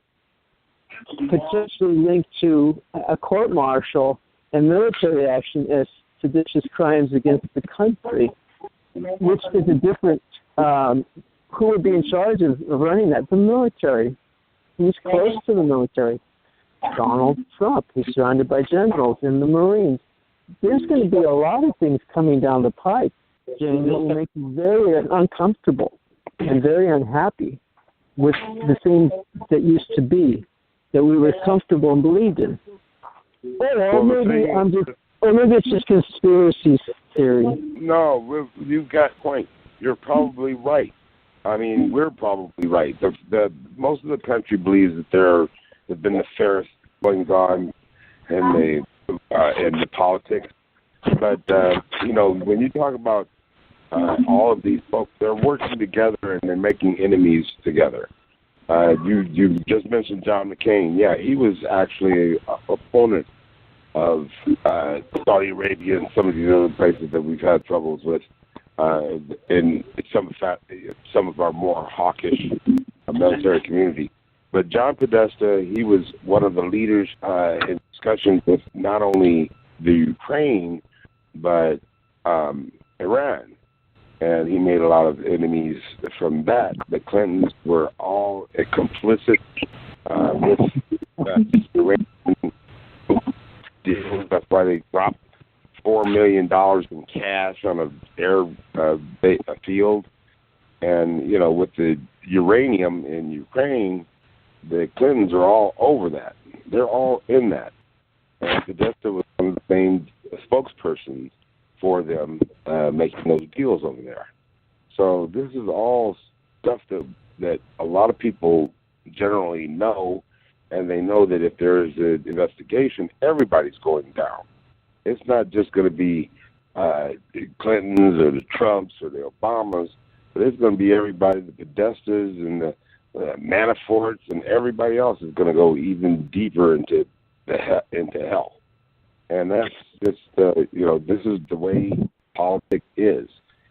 potentially linked to a court-martial and military action as seditious crimes against the country, which is a different, who would be in charge of running that? The military. Who's close to the military? Donald Trump. He's surrounded by generals in the Marines. There's going to be a lot of things coming down the pipe, Jane, that will make you very uncomfortable and very unhappy with the things that used to be, that we were comfortable and believed in. Or maybe it's just conspiracy theory. No, you've got a point. You're probably right. I mean, we're probably right. The most of the country believes that there have been nefarious goings on in the politics. But you know, when you talk about all of these folks, they're working together and they're making enemies together. You just mentioned John McCain. Yeah, he was actually an opponent of Saudi Arabia and some of these other places that we've had troubles with in some of our more hawkish military community. But John Podesta, he was one of the leaders in discussions with not only the Ukraine, but Iran. And he made a lot of enemies from that. The Clintons were all complicit with Iranian deals. That's why they dropped $4 million in cash on a field. And, you know, with the uranium in Ukraine, the Clintons are all over that. They're all in that. And Podesta was one of the main spokespersons for them making those deals over there. So this is all stuff that a lot of people generally know, and they know that if there is an investigation, everybody's going down. It's not just going to be the Clintons or the Trumps or the Obamas, but it's going to be everybody, the Podestas and the Manaforts, and everybody else is going to go even deeper into hell. And that's just, this is the way politics is.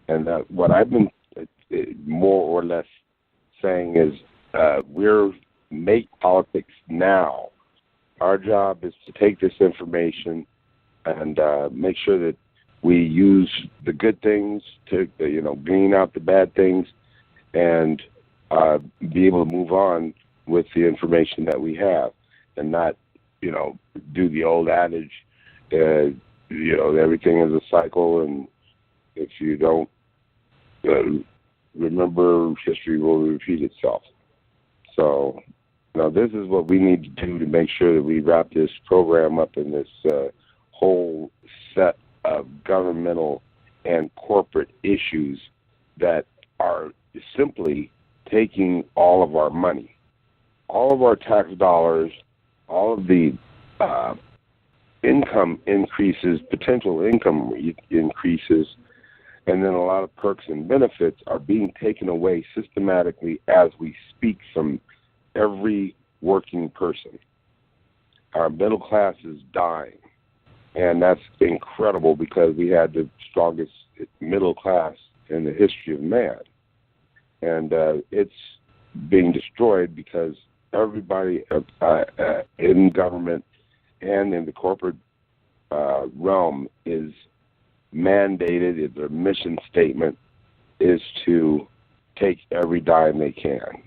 And what I've been more or less saying is we're make politics now Our job is to take this information and make sure that we use the good things to, glean out the bad things and be able to move on with the information that we have and not, do the old adage, everything is a cycle, and if you don't remember, history will repeat itself. So, this is what we need to do to make sure that we wrap this program up in this whole set of governmental and corporate issues that are simply taking all of our money, all of our tax dollars, all of the income increases, potential income increases, and then a lot of perks and benefits are being taken away systematically as we speak from every working person. Our middle class is dying, and that's incredible because we had the strongest middle class in the history of man. And it's being destroyed because everybody in government and in the corporate realm is mandated, their mission statement is to take every dime they can.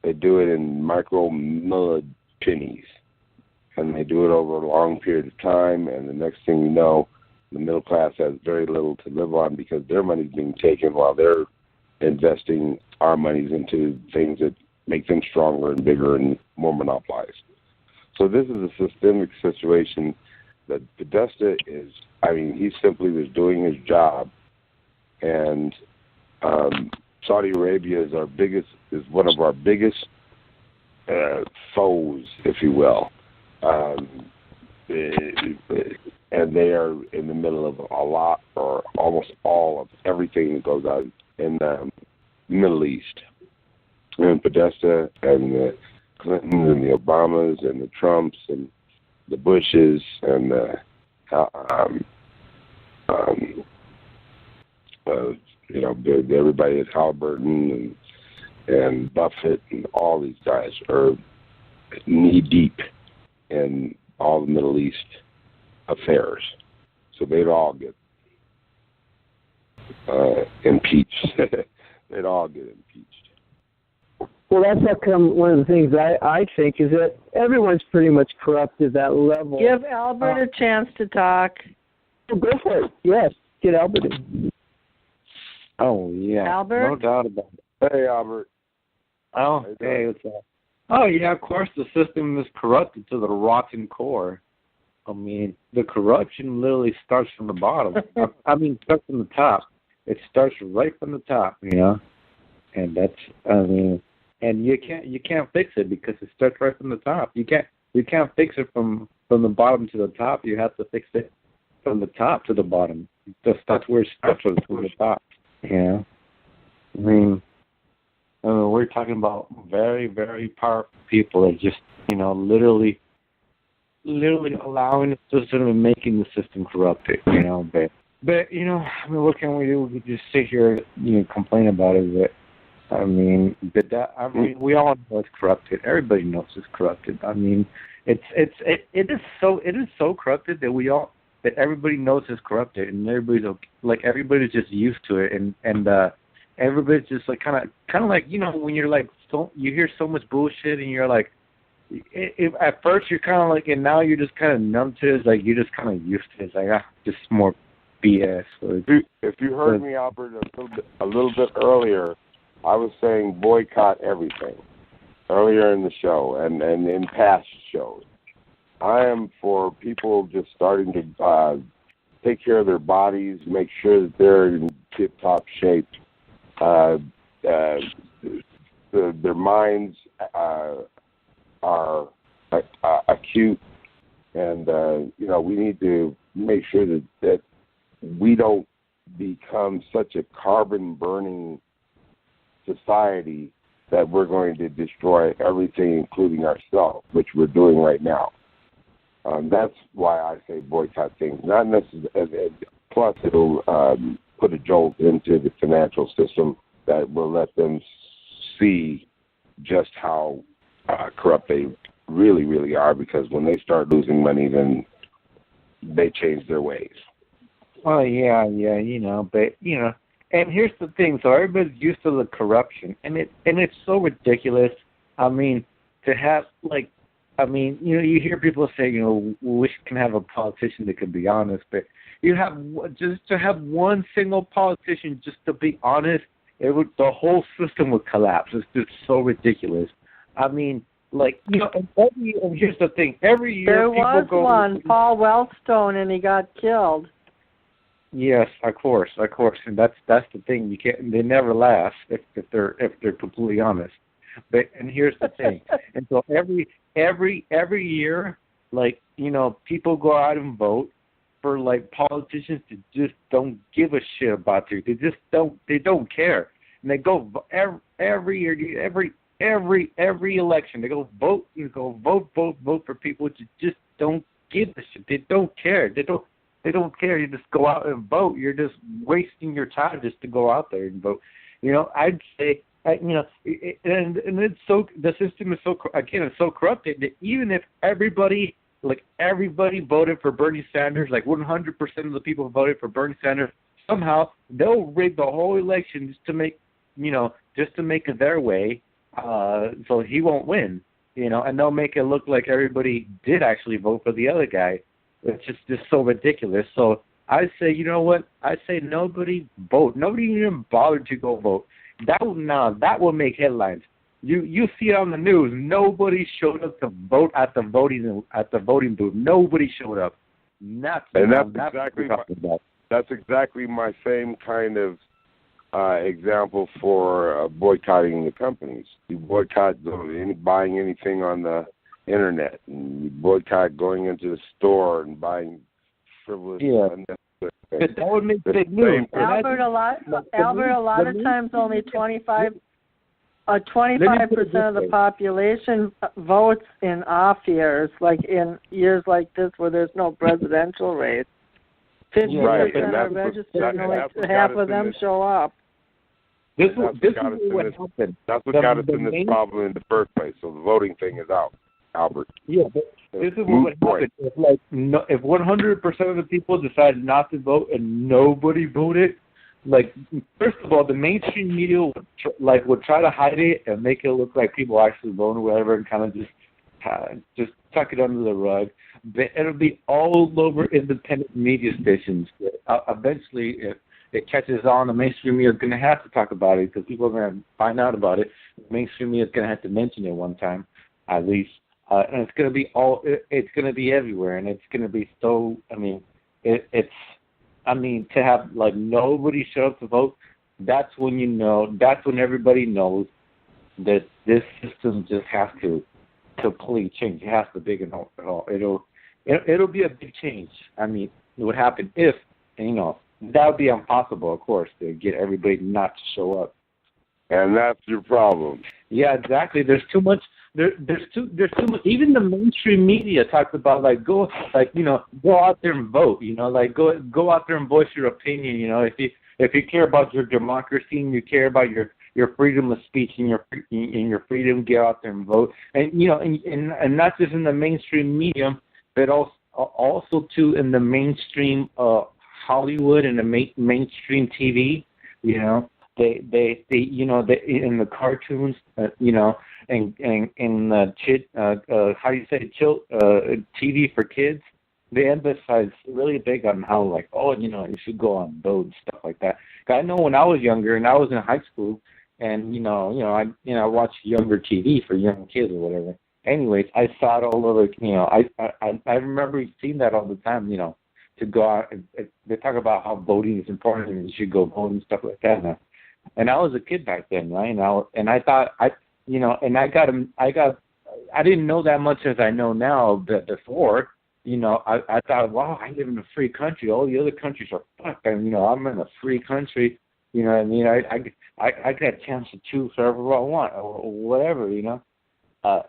They do it in micro pennies, and they do it over a long period of time, and the next thing you know, the middle class has very little to live on because their money's being taken while they're investing our monies into things that make them stronger and bigger and more monopolized. So this is a systemic situation that Podesta is, he simply was doing his job, and Saudi Arabia is one of our biggest foes, if you will. And they are in the middle of a lot or almost all of everything that goes on in the Middle East. And Podesta and the Clintons and the Obamas and the Trumps and the Bushes and everybody at Halliburton and Buffett and all these guys are knee deep in all the Middle East affairs. So they'd all get impeached. They'd all get impeached. Well, that's how come one of the things I think is that everyone's pretty much corrupt at that level. Give Albert a chance to talk. Go for it. Yes, get Albert in. Oh, yeah. Albert? No doubt about it. Hey, Albert. Oh, hey, what's up? Oh, yeah, of course the system is corrupted to the rotten core. The corruption literally starts from the bottom. Starts from the top. It starts right from the top, And that's, and you can't fix it because it starts right from the top. You can't fix it from the bottom to the top. You have to fix it from the top to the bottom. That's where it starts from the top. We're talking about very, very powerful people that just, literally allowing the system and making the system corrupted, But what can we do? We can just sit here, complain about it. We all know it's corrupted. Everybody knows it's corrupted. It is so corrupted that everybody knows it's corrupted, and everybody's just used to it, and everybody's just like kind of like when you're like you hear so much bullshit and you're like, at first you're kind of like, and now you're just kind of numb to it. It's like you're just kind of used to it. It's like just more BS. If you heard me, Albert, a little bit earlier, I was saying boycott everything earlier in the show and in past shows. I am for people just starting to take care of their bodies, make sure that they're in tip-top shape. Their minds are acute, and we need to make sure that we don't become such a carbon-burning society that we're going to destroy everything, including ourselves, which we're doing right now. That's why I say boycott things. Not necessarily. Plus, it'll put a jolt into the financial system that will let them see just how corrupt they really, really are, because when they start losing money, then they change their ways. Oh, yeah, but, and here's the thing. So everybody's used to the corruption, and it's so ridiculous. I mean, to have, like, you hear people say, we can have a politician that can be honest, but just to have one single politician just to be honest, the whole system would collapse. It's just so ridiculous. I mean, like, and here's the thing. Every year there was one, Paul Wellstone, and he got killed. Yes, of course, and that's the thing. You can't. They never last if they're completely honest. But and here's the thing. And so every year, like, people go out and vote for, like, politicians that just don't give a shit about you. They don't care, and they go every year, every election, they go vote for people that just don't give a shit. They don't care. They don't care. You just go out and vote. You're just wasting your time just to go out there and vote. I'd say, and it's so, the system is so, again, it's so corrupted that even if everybody voted for Bernie Sanders, like 100% of the people voted for Bernie Sanders, somehow they'll rig the whole election just to make it their way, so he won't win, and they'll make it look like everybody did actually vote for the other guy. It's just so ridiculous. So I say, you know what? I say nobody vote. Nobody even bothered to go vote. That will make headlines. You see it on the news. Nobody showed up to vote at the voting booth. Nobody showed up. That's exactly my same kind of example for boycotting the companies. You boycott buying anything on the internet, and you boycott going into the store and buying frivolous. Yeah. But that would make big news. Albert, a lot of times only 25% of the population votes in off years, like in years like this where there's no presidential race. 50% are registered, and only half of them show up. That's what got us in this problem in the first place. So the voting thing is out, Albert. Yeah, but this is what would happen. If 100% of the people decided not to vote and nobody voted, like, first of all, the mainstream media would try to hide it and make it look like people actually voted or whatever, and kind of just tuck it under the rug. But it'll be all over independent media stations. Eventually, if it catches on, the mainstream media is going to have to talk about it because people are going to find out about it. The mainstream media is going to have to mention it one time, at least. And it's going to be it's going to be everywhere, and it's going to be so, to have, like, nobody show up to vote, that's when everybody knows that this system just has to completely change. It has to be big and all. It'll be a big change. It would happen if, that would be impossible, of course, to get everybody not to show up. And that's your problem. Yeah, exactly. There's too much. There's too much. Even the mainstream media talks about go out there and vote. Go out there and voice your opinion. If you care about your democracy and you care about your freedom of speech and your freedom, get out there and vote. And and not just in the mainstream media, but also too in the mainstream Hollywood and the mainstream TV. They in the cartoons, and how do you say TV for kids, they emphasize really big on how you should go on vote and stuff like that. I know when I was younger and I was in high school, and I watched younger TV for young kids or whatever. Anyways, I saw it all over. I remember seeing that all the time. To go out, they talk about how voting is important and you should go vote and stuff like that. And I was a kid back then, right? And I thought I didn't know that much as I know now, but before, I thought, wow, I live in a free country. All the other countries are fucked. And, I'm in a free country. I got a chance to choose whoever I want or whatever,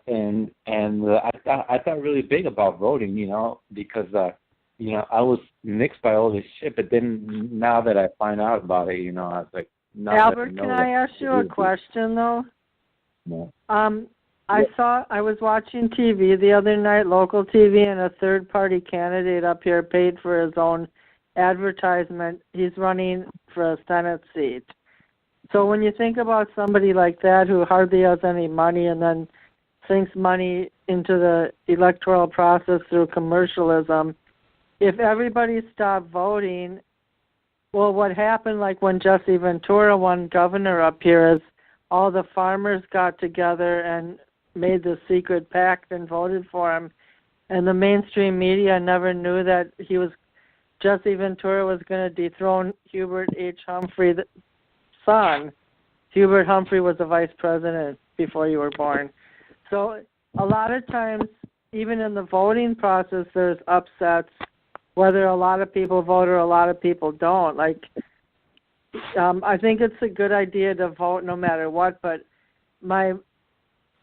And I thought really big about voting, because, I was mixed by all this shit. But then now that I find out about it, I was like, Albert, can I ask you a question, though? No. I was watching TV the other night, local TV, and a third-party candidate up here paid for his own advertisement. He's running for a Senate seat. So when you think about somebody like that who hardly has any money and then sinks money into the electoral process through commercialism, if everybody stopped voting, well, what happened, like when Jesse Ventura won governor up here, is all the farmers got together and made the secret pact and voted for him. And the mainstream media never knew that Jesse Ventura was going to dethrone Hubert H. Humphrey's son. Hubert Humphrey was the vice president before you were born. So a lot of times, even in the voting process, there's upsets, whether a lot of people vote or a lot of people don't. Like, I think it's a good idea to vote no matter what, but my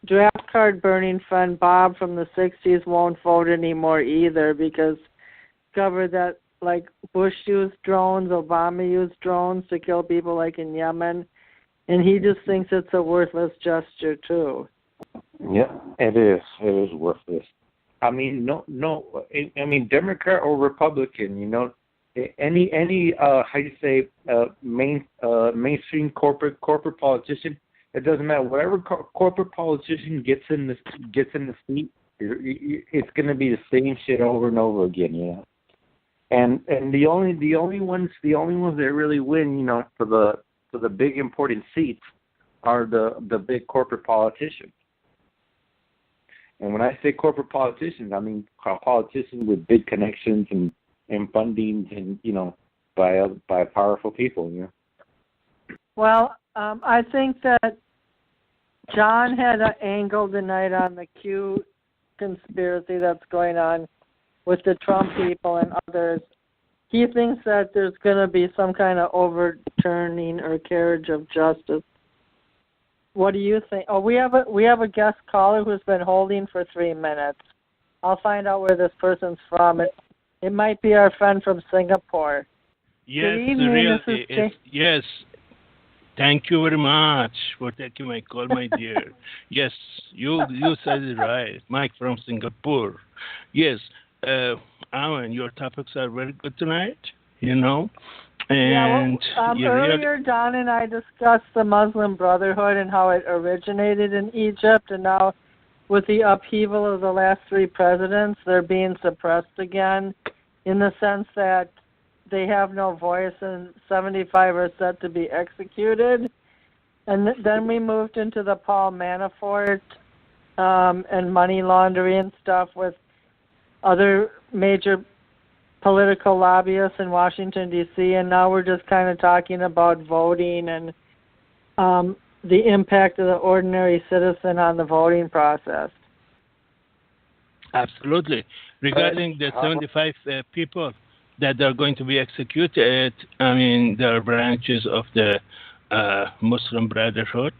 draft card burning friend Bob from the 60s won't vote anymore either, because discovered that, like, Bush used drones, Obama used drones to kill people like in Yemen, and he just thinks it's a worthless gesture too. Yeah, it is. It is worthless. I mean, no. I mean, Democrat or Republican, you know, any how you say mainstream corporate politician. It doesn't matter. Whatever corporate politician gets in the seat, it's going to be the same shit over and over again, you know. And the only ones that really win, you know, for the big important seats are the big corporate politicians. And when I say corporate politicians, I mean politicians with big connections and fundings, and, you know, by powerful people, you know. Well, I think that John had an angle tonight on the Q conspiracy that's going on with the Trump people and others. He thinks that there's going to be some kind of overturning or carriage of justice. What do you think? Oh, we have a guest caller who's been holding for 3 minutes. I'll find out where this person's from. It might be our friend from Singapore. Yes, Good evening, really. Yes. Thank you very much for taking my call, my dear. Yes, you said it right. Mike from Singapore. Yes, Alan, your topics are very good tonight, you know. And earlier, Don and I discussed the Muslim Brotherhood and how it originated in Egypt, and now with the upheaval of the last 3 presidents, they're being suppressed again, in the sense that they have no voice, and 75 are set to be executed. And then we moved into the Paul Manafort and money laundering and stuff with other major political lobbyists in Washington, D.C., and now we're just kind of talking about voting and the impact of the ordinary citizen on the voting process. Absolutely. Regarding the 75 people that are going to be executed, I mean, there are branches of the Muslim Brotherhood,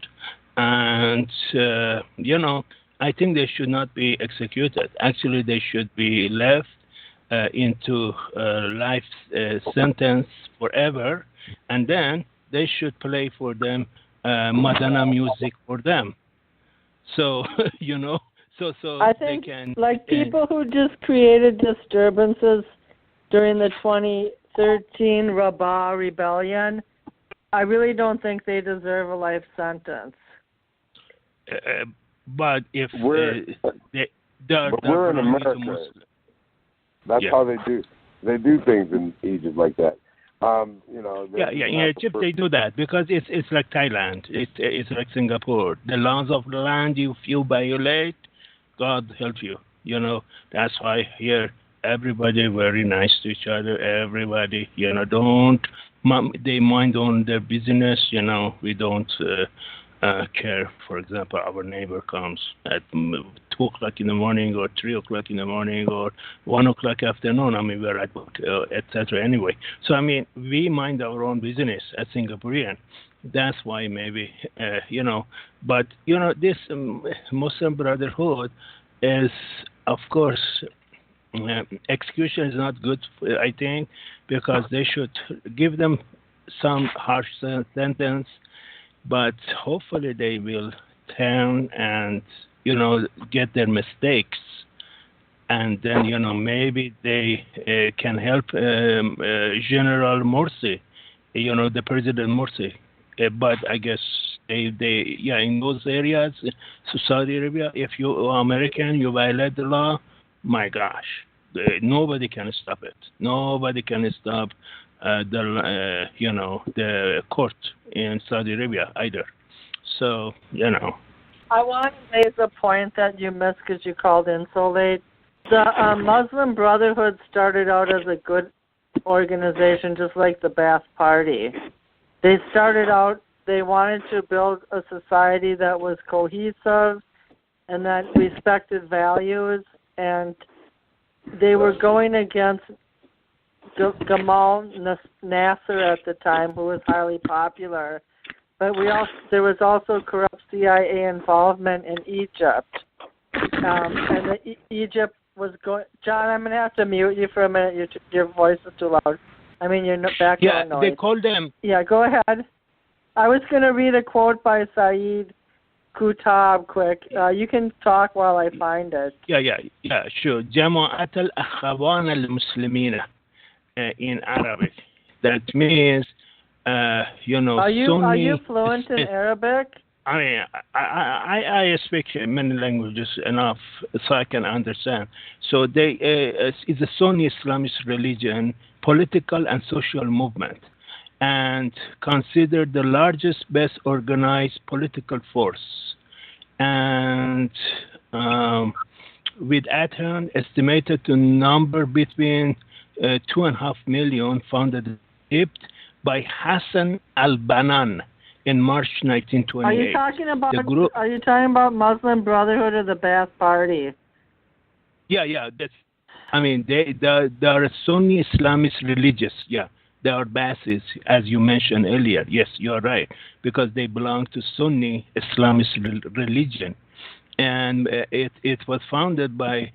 and, you know, I think they should not be executed. Actually, they should be left into life sentence forever, and then they should play for them Madonna music for them. So, you know, so I think, they can, like, people who just created disturbances during the 2013 Rabaa rebellion, I really don't think they deserve a life sentence. But if we're in America, that's how they do. They do things in Egypt like that. You know. In Egypt they do that because it's like Thailand. It's like Singapore. The laws of the land, if you violate, God help you. You know, that's why here everybody very nice to each other. Everybody, you know, they mind on their business. You know, we don't care. For example, our neighbor comes at 2 o'clock in the morning or 3 o'clock in the morning or 1 o'clock afternoon. I mean, we're at work, etc. Anyway, so I mean, we mind our own business as Singaporean. That's why maybe, you know, but, you know, this Muslim Brotherhood is, of course, execution is not good, I think, because they should give them some harsh sentence, but hopefully they will turn and get their mistakes, and then maybe they can help General Morsi, the President Morsi. But I guess they in those areas, so Saudi Arabia, if you're American, you violate the law, my gosh, nobody can stop it. Nobody can stop the court in Saudi Arabia either. So I want to raise a point that you missed because you called in so late. The Muslim Brotherhood started out as a good organization, just like the Ba'ath Party. They started out, they wanted to build a society that was cohesive and that respected values, and they were going against Gamal Nasser at the time, who was highly popular. But there was also corrupt CIA involvement in Egypt. And Egypt was going... John, I'm going to have to mute you for a minute. Your voice is too loud. I mean, your background noise. Yeah, they called them... Yeah, go ahead. I was going to read a quote by Sayyid Qutb quick. You can talk while I find it. Yeah, sure. Jama'at al-Akhwan al-Muslimin in Arabic. That means, Are you fluent in Arabic? I mean, I speak many languages enough so I can understand. So it's a Sunni Islamist religion, political and social movement, and considered the largest, best organized political force. And with Ahram estimated to number between 2.5 million, founded in Egypt by Hassan al-Banna in March 1928. Are you talking about Muslim Brotherhood or the Ba'ath Party? Yeah. They are Sunni Islamist religious. Yeah, they are Ba'athis, as you mentioned earlier. Yes, you are right, because they belong to Sunni Islamist religion, and it was founded by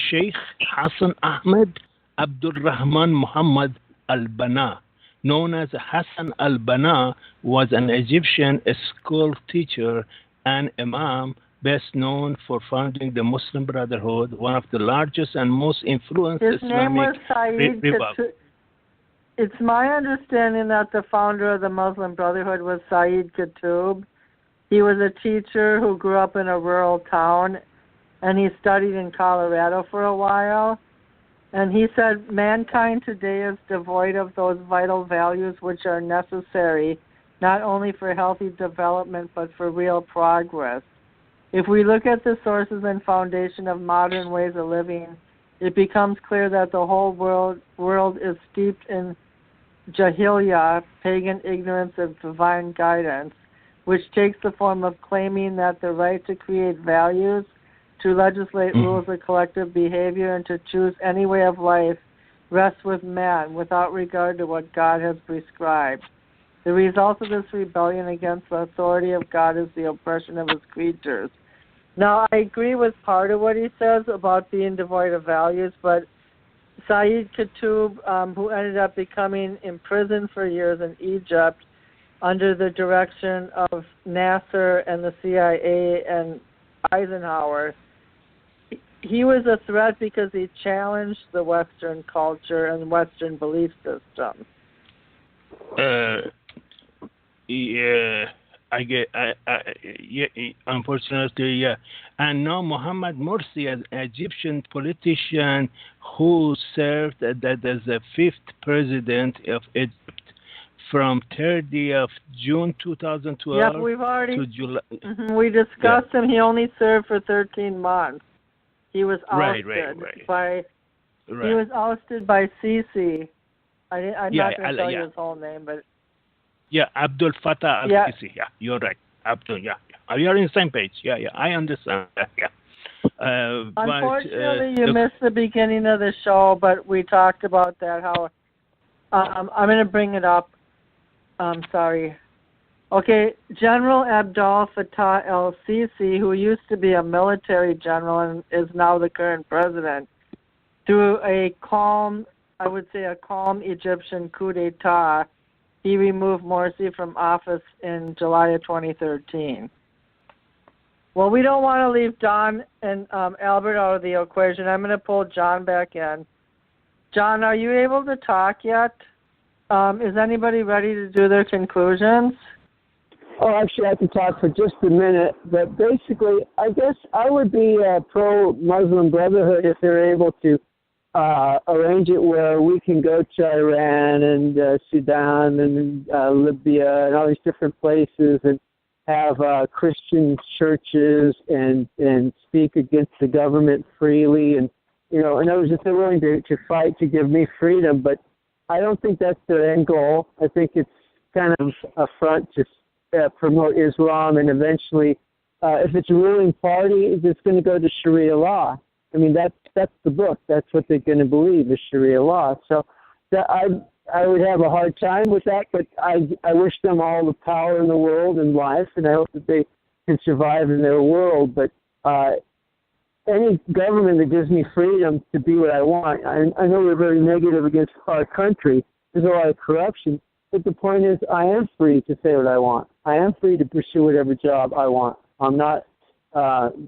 Sheikh Hassan Ahmed Abdul Rahman Muhammad al-Banna, known as Hassan al-Banna, was an Egyptian school teacher and imam, best known for founding the Muslim Brotherhood, one of the largest and most influential Islamic revolving. It's my understanding that the founder of the Muslim Brotherhood was Sayyid Qutb. He was a teacher who grew up in a rural town, and he studied in Colorado for a while. And he said, mankind today is devoid of those vital values which are necessary not only for healthy development but for real progress. If we look at the sources and foundation of modern ways of living, it becomes clear that the whole world is steeped in jahiliyyah, pagan ignorance of divine guidance, which takes the form of claiming that the right to create values, to legislate rules of collective behavior, and to choose any way of life rests with man without regard to what God has prescribed. The result of this rebellion against the authority of God is the oppression of his creatures. Now, I agree with part of what he says about being devoid of values, but Sayyid Qutb, who ended up becoming imprisoned for years in Egypt under the direction of Nasser and the CIA and Eisenhower, he was a threat because he challenged the Western culture and Western belief system. Unfortunately, yeah. And now Mohamed Morsi, an Egyptian politician who served as the 5th president of Egypt from 30th of June 2012 to July. We discussed him. He only served for 13 months. He was ousted He was ousted by Sisi. I'm not going to tell you his whole name, but Abdul Fattah al-Sisi. Yeah, you're right. Abdul. Yeah. You're on the same page. Yeah. I understand that. Yeah. Unfortunately, you missed the beginning of the show, but we talked about that. How I'm going to bring it up. Sorry. Okay, General Abdel Fattah el-Sisi, who used to be a military general and is now the current president, through a calm Egyptian coup d'etat, he removed Morsi from office in July of 2013. Well, we don't want to leave Don and Albert out of the equation. I'm going to pull John back in. John, are you able to talk yet? Is anybody ready to do their conclusions? Oh, actually, I can talk for just a minute. But basically, I guess I would be pro-Muslim Brotherhood if they're able to arrange it where we can go to Iran and Sudan and Libya and all these different places and have Christian churches and speak against the government freely. And, in other words, if they're willing to fight to give me freedom, but I don't think that's their end goal. I think it's kind of a front to promote Islam, and eventually, if it's a ruling party, it's going to go to Sharia law. I mean, that's the book. That's what they're going to believe is Sharia law. So that I would have a hard time with that, but I wish them all the power in the world and life, and I hope that they can survive in their world. But any government that gives me freedom to be what I want, I know we're very negative against our country. There's a lot of corruption. But the point is, I am free to say what I want. I am free to pursue whatever job I want. I'm not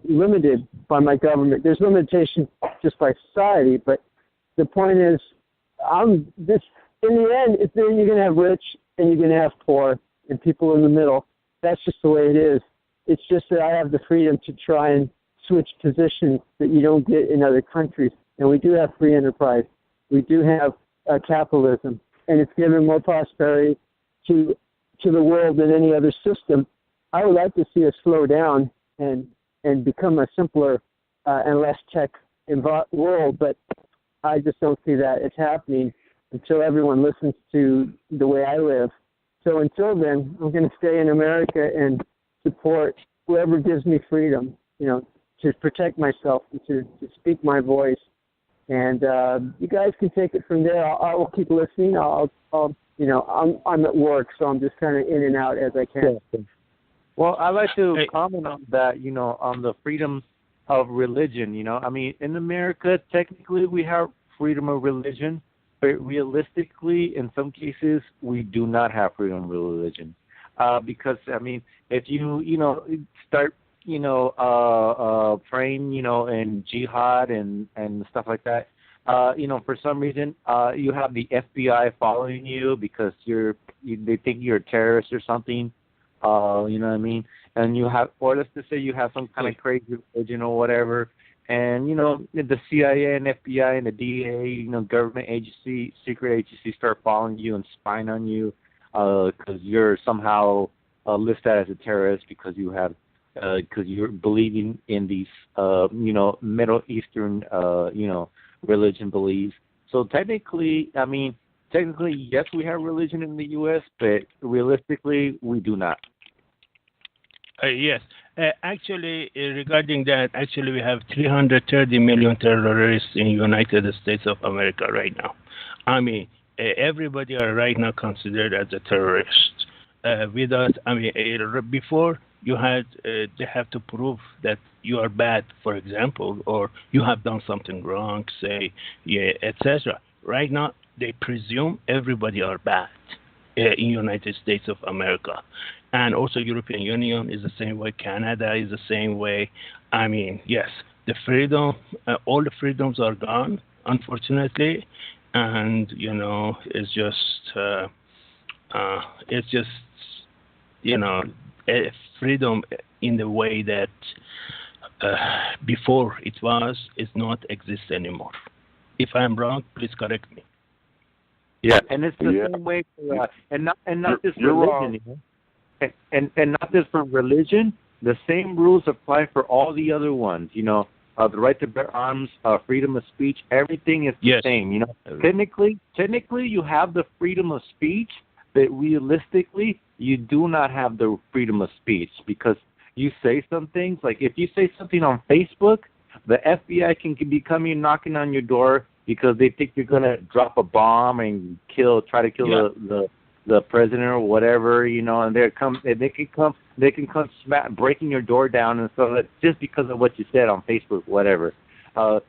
limited by my government. There's limitation just by society, but the point is, in the end, you're going to have rich and you're going to have poor and people in the middle. That's just the way it is. It's just that I have the freedom to try and switch positions that you don't get in other countries. And we do have free enterprise. We do have capitalism, and it's given more prosperity to the world than any other system. I would like to see us slow down and become a simpler and less tech world, but I just don't see that it's happening until everyone listens to the way I live. So until then, I'm going to stay in America and support whoever gives me freedom, to protect myself and to speak my voice. And you guys can take it from there. I will keep listening. I'm at work, so I'm just kind of in and out as I can. Well, I'd like to comment on that, on the freedom of religion, I mean, in America, technically we have freedom of religion, but realistically, in some cases, we do not have freedom of religion. Because, I mean, if you, start, praying, in jihad and stuff like that, for some reason, you have the FBI following you because they think you're a terrorist or something. You know what I mean? And you have, or let's just say you have some kind of crazy religion or whatever, and, the CIA and FBI and the DEA, government agency, secret agency start following you and spying on you because you're somehow listed as a terrorist because you have, because you're believing in these, Middle Eastern, religion beliefs. So technically, yes, we have religion in the U.S., but realistically, we do not. Yes. Actually, regarding that, we have 330 million terrorists in the United States of America right now. I mean, everybody are right now considered as a terrorist. Before you had, they have to prove that you are bad, for example, or you have done something wrong, say, etc. Right now, they presume everybody are bad in United States of America. And also European Union is the same way. Canada is the same way. I mean, yes, the freedom, all the freedoms are gone, unfortunately. And, it's just freedom in the way that before it was, is not exist anymore. If I'm wrong, please correct me. Yeah, and it's the same way for and not just religion, and not just for religion. The same rules apply for all the other ones. The right to bear arms, freedom of speech, everything is the same. Technically, you have the freedom of speech, but realistically, you do not have the freedom of speech because you say some things. Like if you say something on Facebook, the FBI can be coming knocking on your door because they think you're gonna drop a bomb and try to kill the president or whatever, and they can come breaking your door down and stuff just because of what you said on Facebook, whatever. So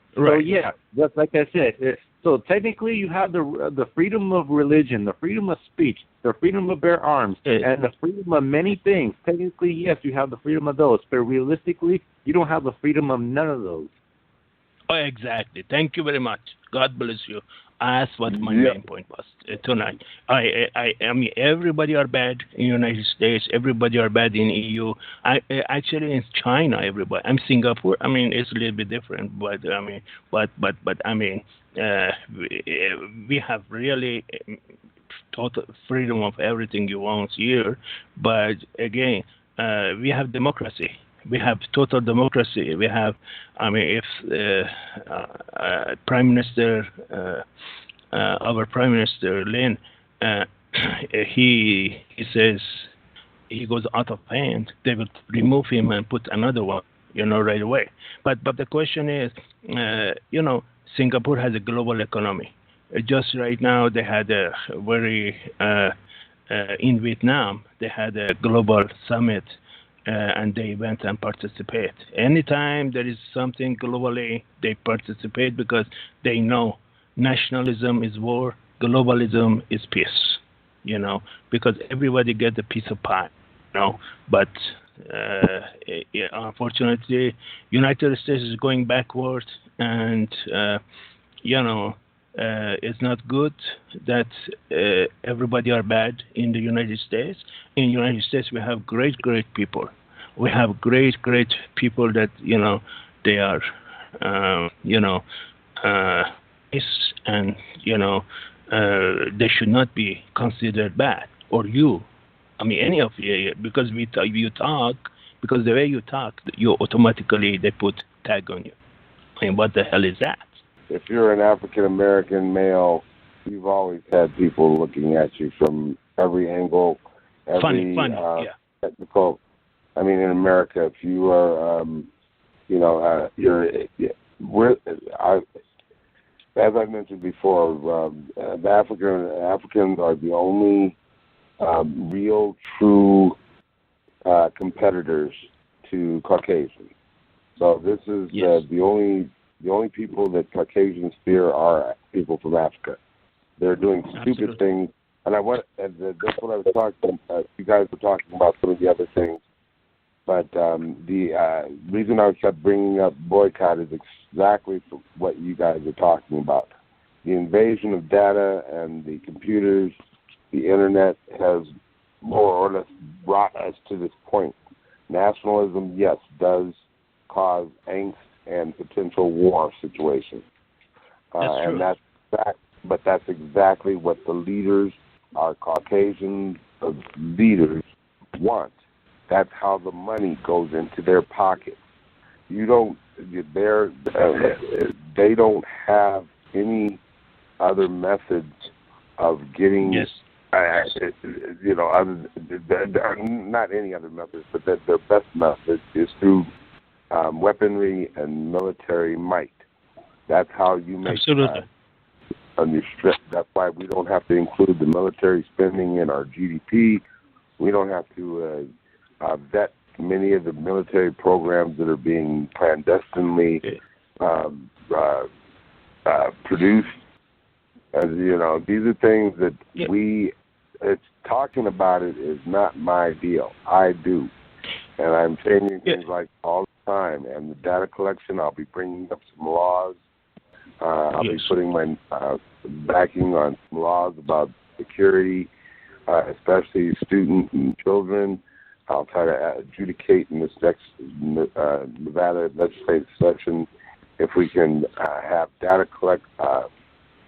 yeah, just like I said, So technically, you have the freedom of religion, the freedom of speech, the freedom of bear arms, and the freedom of many things. Technically, yes, you have the freedom of those, but realistically, you don't have the freedom of none of those. Oh, exactly. Thank you very much. God bless you. That's what my main point was tonight. I mean, everybody are bad in United States. Everybody are bad in EU. Actually in China, everybody. I'm Singapore. I mean, it's a little bit different, but I mean, we have really total freedom of everything you want here. But again, we have democracy. We have total democracy. We have, I mean, if Prime Minister, our Prime Minister Lin, he says he goes out of hand, they will remove him and put another one, right away. But the question is, Singapore has a global economy. Just right now, they had a very in Vietnam, they had a global summit. And they went and participate. Anytime there is something globally, they participate because they know nationalism is war, globalism is peace, because everybody gets a piece of pie, But unfortunately, United States is going backwards, and it's not good that everybody are bad in the United States. In the United States, we have great people. We have great people that, they are, and, they should not be considered bad. Or you, I mean, any of you, because you talk, because the way you talk, you automatically, they put tag on you. I mean, what the hell is that? If you're an African American male, you've always had people looking at you from every angle, funny, technical. I mean, in America, if you are, as I mentioned before, the Africans are the only real, true competitors to Caucasians. So this is the only people that Caucasians fear are people from Africa. They're doing stupid things, and that's what I was talking. You guys were talking about some of the other things, but the reason I kept bringing up boycott is exactly what you guys are talking about. The invasion of data and the computers, the internet has more or less brought us to this point. Nationalism, yes, does cause angst and potential war situations. And that's exactly what the leaders, our Caucasian leaders, want. That's how the money goes into their pockets. They don't have any other methods of getting, not any other methods, but that their best method is through weaponry and military might. That's how you make that's why we don't have to include the military spending in our GDP. We don't have to vet many of the military programs that are being clandestinely produced. As these are things that it's talking about it is not my deal. I do. And I'm changing things like all the time. And the data collection, I'll be bringing up some laws. I'll be putting my backing on some laws about security, especially students and children. I'll try to adjudicate in this next Nevada legislative session if we can have data collect,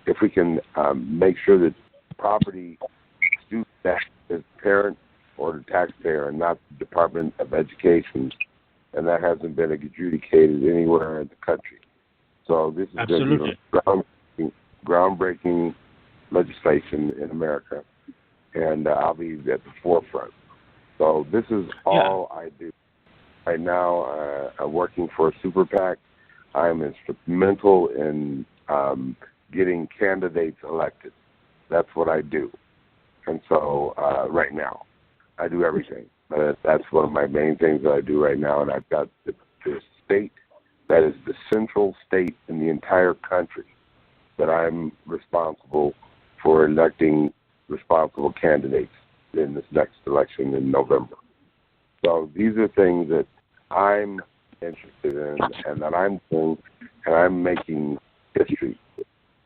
if we can make sure that property student that is parent or the taxpayer and not the Department of Education, and that hasn't been adjudicated anywhere in the country. So this is groundbreaking legislation in America, and I'll be at the forefront. So this is all I do. Right now, I'm working for a super PAC. I'm instrumental in getting candidates elected. That's what I do. And so right now, I do everything. That's one of my main things that I do right now. And I've got the state that is the central state in the entire country. that I'm responsible for electing responsible candidates in this next election in November. So these are things that I'm interested in and that I'm doing, and I'm making history.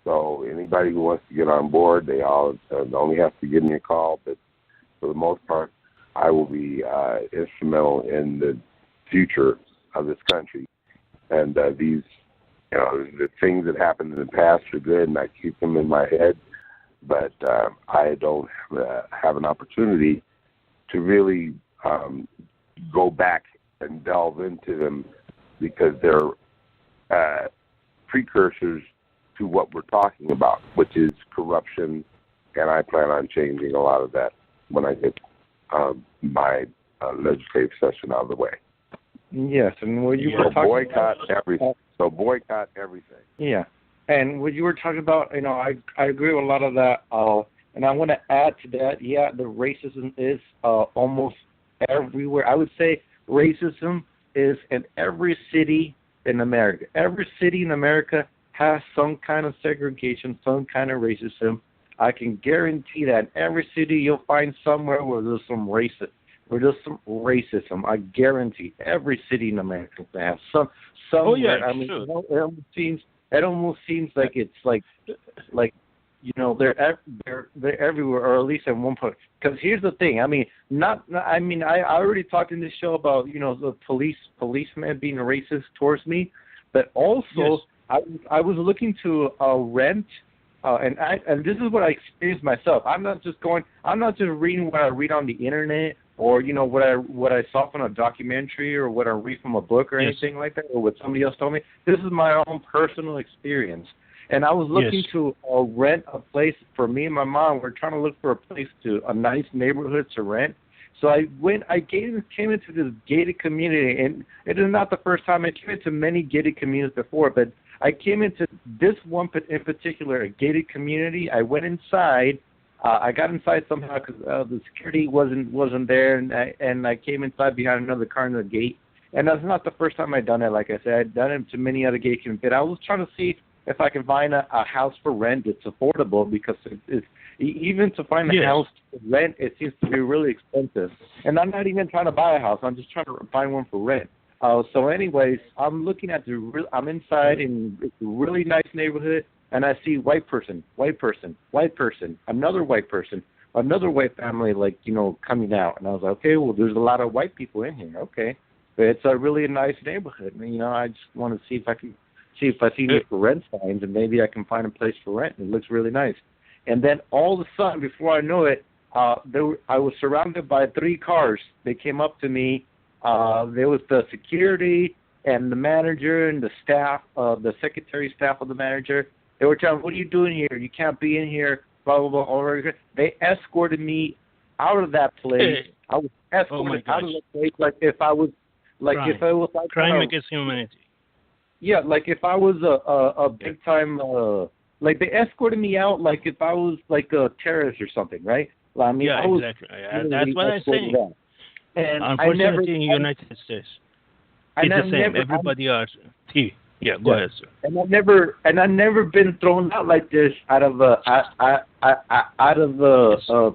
So anybody who wants to get on board, they all only have to give me a call. But for the most part, I will be instrumental in the future of this country. And these, the things that happened in the past are good, and I keep them in my head. But I don't have an opportunity to really go back and delve into them because they're precursors to what we're talking about, which is corruption, and I plan on changing a lot of that when I get my legislative session out of the way. Yes, and what you were talking boycott everything. So boycott everything. Yeah, and what you were talking about, I agree with a lot of that. And I want to add to that, yeah, the racism is almost everywhere. I would say racism is in every city in America. Every city in America has some kind of segregation, some kind of racism. I can guarantee that in every city you'll find somewhere where there's some racism. I guarantee every city in America has some. Oh yeah, I mean, it almost seems like it's like they're everywhere, or at least at one point. Because here's the thing. I already talked in this show about the policemen being racist towards me, but also yes. I was looking to rent. And this is what I experienced myself. I'm not just reading what I read on the internet or what I saw from a documentary or what I read from a book or anything like that or what somebody else told me. This is my own personal experience. And I was looking to rent a place for me and my mom. We're trying to look for a nice neighborhood to rent. So I came into this gated community, and it is not the first time. I came into many gated communities before, but I came into this one in particular, a gated community. I went inside. I got inside somehow because the security wasn't there, and I came inside behind another car in the gate. And that's not the first time I'd done it. Like I said, I'd done it to many other gate communities. But I was trying to see if I can find a house for rent that's affordable, because it's even to find a house to rent, it seems to be really expensive. And I'm not even trying to buy a house. I'm just trying to find one for rent. So anyways, I'm looking at I'm inside in it's a really nice neighborhood, and I see white person, another white person, another white family, coming out. And I was like, okay, well, there's a lot of white people in here. Okay. But it's a really nice neighborhood. And, I just want to see if I see any for rent signs, and maybe I can find a place for rent. It looks really nice. And then all of a sudden, before I know it, I was surrounded by 3 cars. They came up to me. There was the security and the manager and the staff, the secretary staff of the manager. They were telling me, what are you doing here? You can't be in here, blah, blah, blah. They escorted me out of that place. I was escorted out of the place like if I was crime against humanity. Yeah, like if I was a big time, they escorted me out like if I was like a terrorist or something, right? Exactly. That's what I'm saying. And unfortunately, in the United States, it's the same. Everybody are thief. Yeah, go ahead, sir. And I've never been thrown out like this out of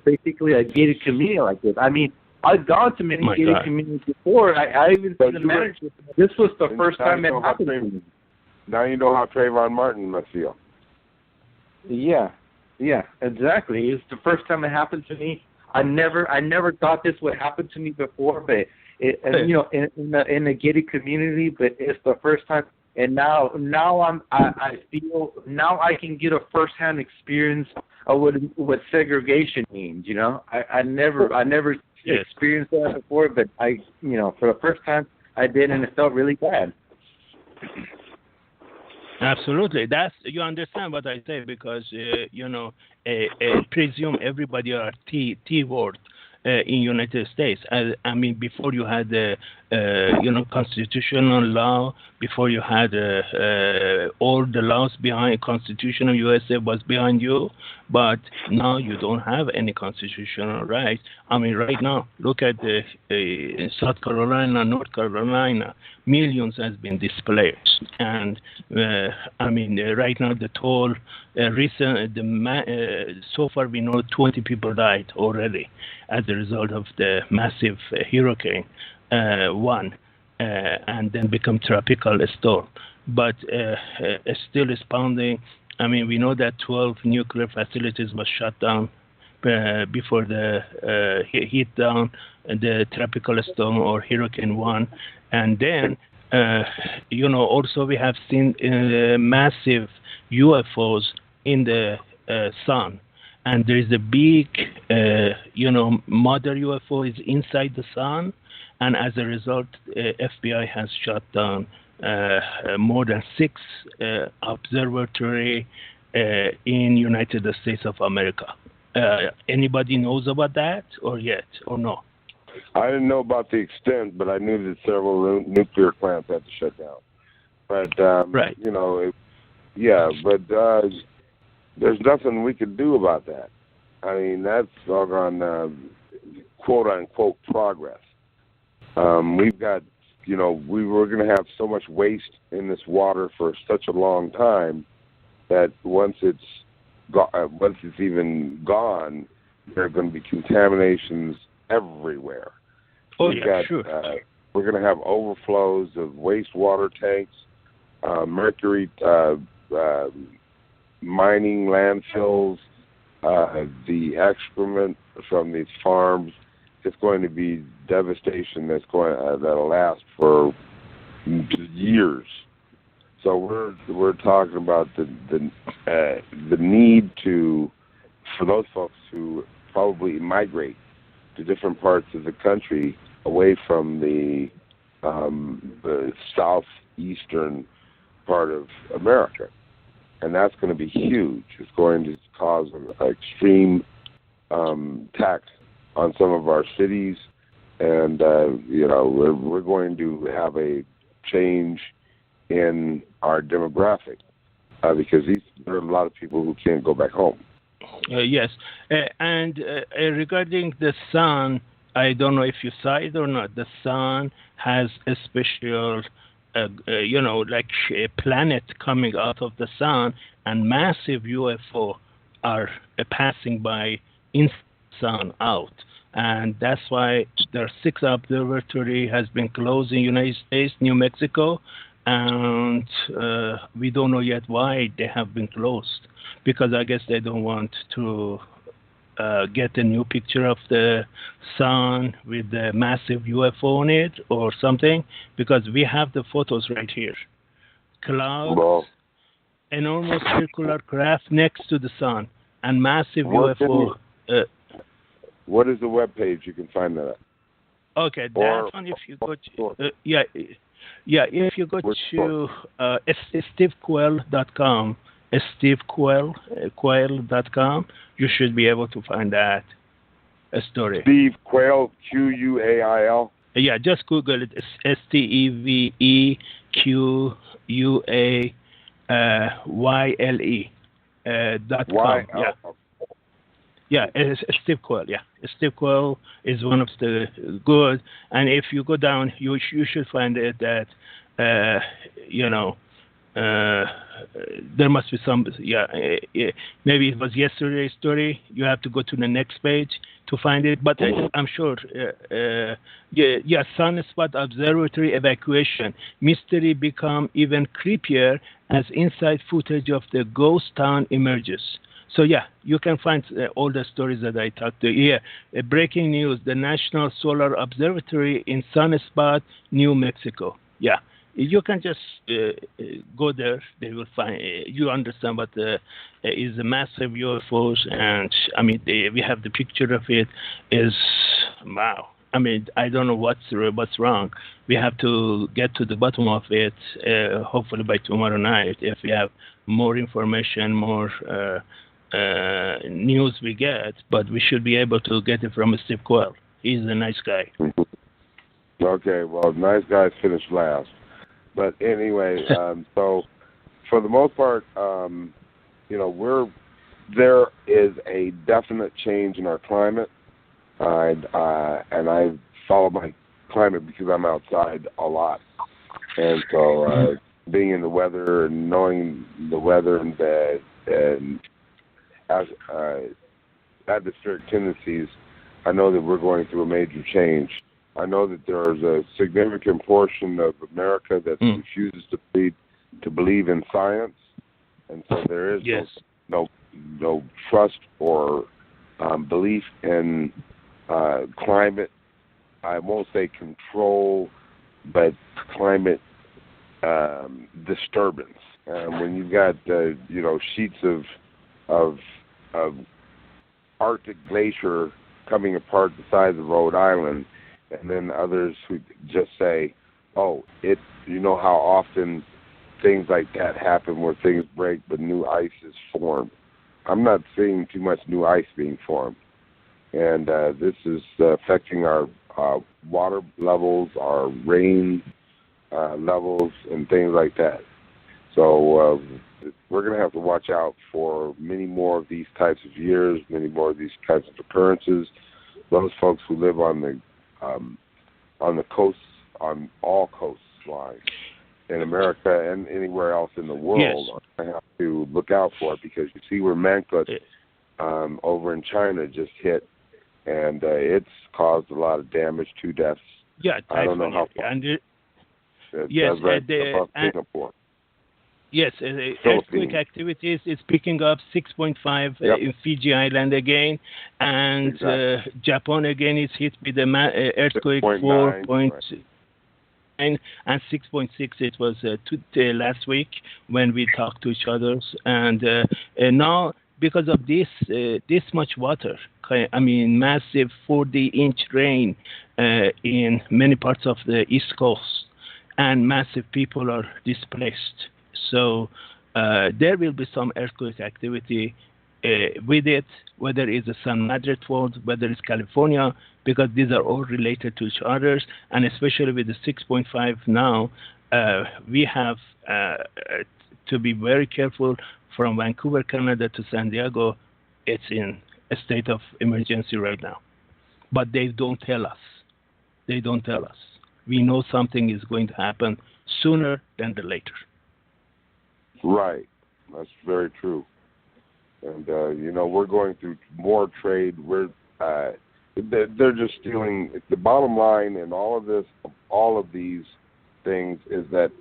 basically a gated community like this. I mean, I've gone to many gated communities before. I even seen the manager. This was the first time it happened to me. Now you know how Trayvon Martin must feel. Yeah, exactly. It's the first time it happened to me. I never thought this would happen to me before, but in a gated community, but it's the first time. And now I feel I can get a firsthand experience of what segregation means. I never experienced that before, but for the first time I did, and it felt really bad. Absolutely. You understand what I say, because presume everybody are T word. in United States. I mean, before you had the constitutional law, before you had all the laws behind constitutional USA was behind you, but now you don't have any constitutional rights. I mean, right now, look at South Carolina, North Carolina, millions has been displaced, and right now the toll so far we know 20 people died already as a result of the massive hurricane one, and then become tropical storm. But still responding. I mean, we know that 12 nuclear facilities was shut down before the hit down the tropical storm or hurricane one, and then also we have seen massive UFOs in the sun, and there is a big mother UFO is inside the sun, and as a result FBI has shut down more than 6 observatory in United States of America. Anybody knows about that or no? I didn't know about the extent, but I knew that several nuclear plants had to shut down. But right. There's nothing we could do about that. I mean, that's doggone quote unquote progress. We've got, we were going to have so much waste in this water for such a long time that once it's even gone, there are going to be contaminations everywhere. Sure. We're going to have overflows of wastewater tanks, mercury mining landfills, the excrement from these farms. It's going to be devastation that'll last for years. So we're talking about the need for those folks to probably migrate to different parts of the country away from the southeastern part of America. And that's going to be huge. It's going to cause an extreme tax on some of our cities, and we're going to have a change in our demographic because there are a lot of people who can't go back home. Yes, and regarding the sun, I don't know if you saw it or not. The sun has a special, like a planet coming out of the sun, and massive UFO are passing by in sun out. And that's why there are 6 observatory has been closed in United States, New Mexico, and we don't know yet why they have been closed, because I guess they don't want to get a new picture of the sun with the massive UFO on it or something, because we have the photos right here. Clouds, enormous circular craft next to the sun, and massive UFO. What is the web page you can find that at? Okay, that one, if you go to, if you go to stevequail.com, stevequail.com, you should be able to find that story. Steve Quail, Quail? Yeah, just Google it. SteveQuayle.com. Yeah, it's Steve Quail. Yeah, Steve Quail is one of the good. And if you go down, you should find it that there must be some. Maybe it was yesterday's story. You have to go to the next page to find it. But I'm sure. Sunspot Observatory evacuation mystery become even creepier as inside footage of the ghost town emerges. So you can find all the stories that I talked to here. Breaking news: the National Solar Observatory in Sunspot, New Mexico. Yeah, you can just go there. They will find. You understand what is a massive UFOs, and I mean we have the picture of it. Is wow. I mean, I don't know what's wrong. We have to get to the bottom of it. Hopefully by tomorrow night, if we have more information, more news we get, but we should be able to get it from Steve Quayle. He's a nice guy. Okay, well, nice guys finish last. But anyway, so for the most part, there is a definite change in our climate, and I follow my climate because I'm outside a lot, and so being in the weather and knowing the weather and as atmospheric tendencies, I know that we're going through a major change. I know that there's a significant portion of America that refuses to believe in science, and so there is no trust or belief in climate. I won't say control, but climate disturbance. When you've got sheets of Arctic glacier coming apart the size of Rhode Island, and then others who just say, "Oh, you know how often things like that happen where things break, but new ice is formed." I'm not seeing too much new ice being formed, and this is affecting our water levels, our rain levels, and things like that. So we're going to have to watch out for many more of these types of years, many more of these types of occurrences. Those folks who live on the coasts, on all coastlines in America and anywhere else in the world, are going to have to look out for it, because you see where Mancut over in China just hit, and it's caused a lot of damage, 2 deaths. Yeah, I don't know how far. Singapore. Yes, earthquake activities is picking up 6.5 in Fiji Island again, and Japan again is hit with the earthquake 4.9 and 6.6. It was last week when we talked to each other, and now because of this much water, I mean massive 40-inch rain in many parts of the East Coast, and massive people are displaced. So there will be some earthquake activity with it, whether it's the San Madrid fault, whether it's California, because these are all related to each other, and especially with the 6.5 now, we have to be very careful from Vancouver, Canada to San Diego. It's in a state of emergency right now. But they don't tell us. They don't tell us. We know something is going to happen sooner than the later. Right. That's very true. And, we're going through more trade. They're just stealing. The bottom line in all of these things is that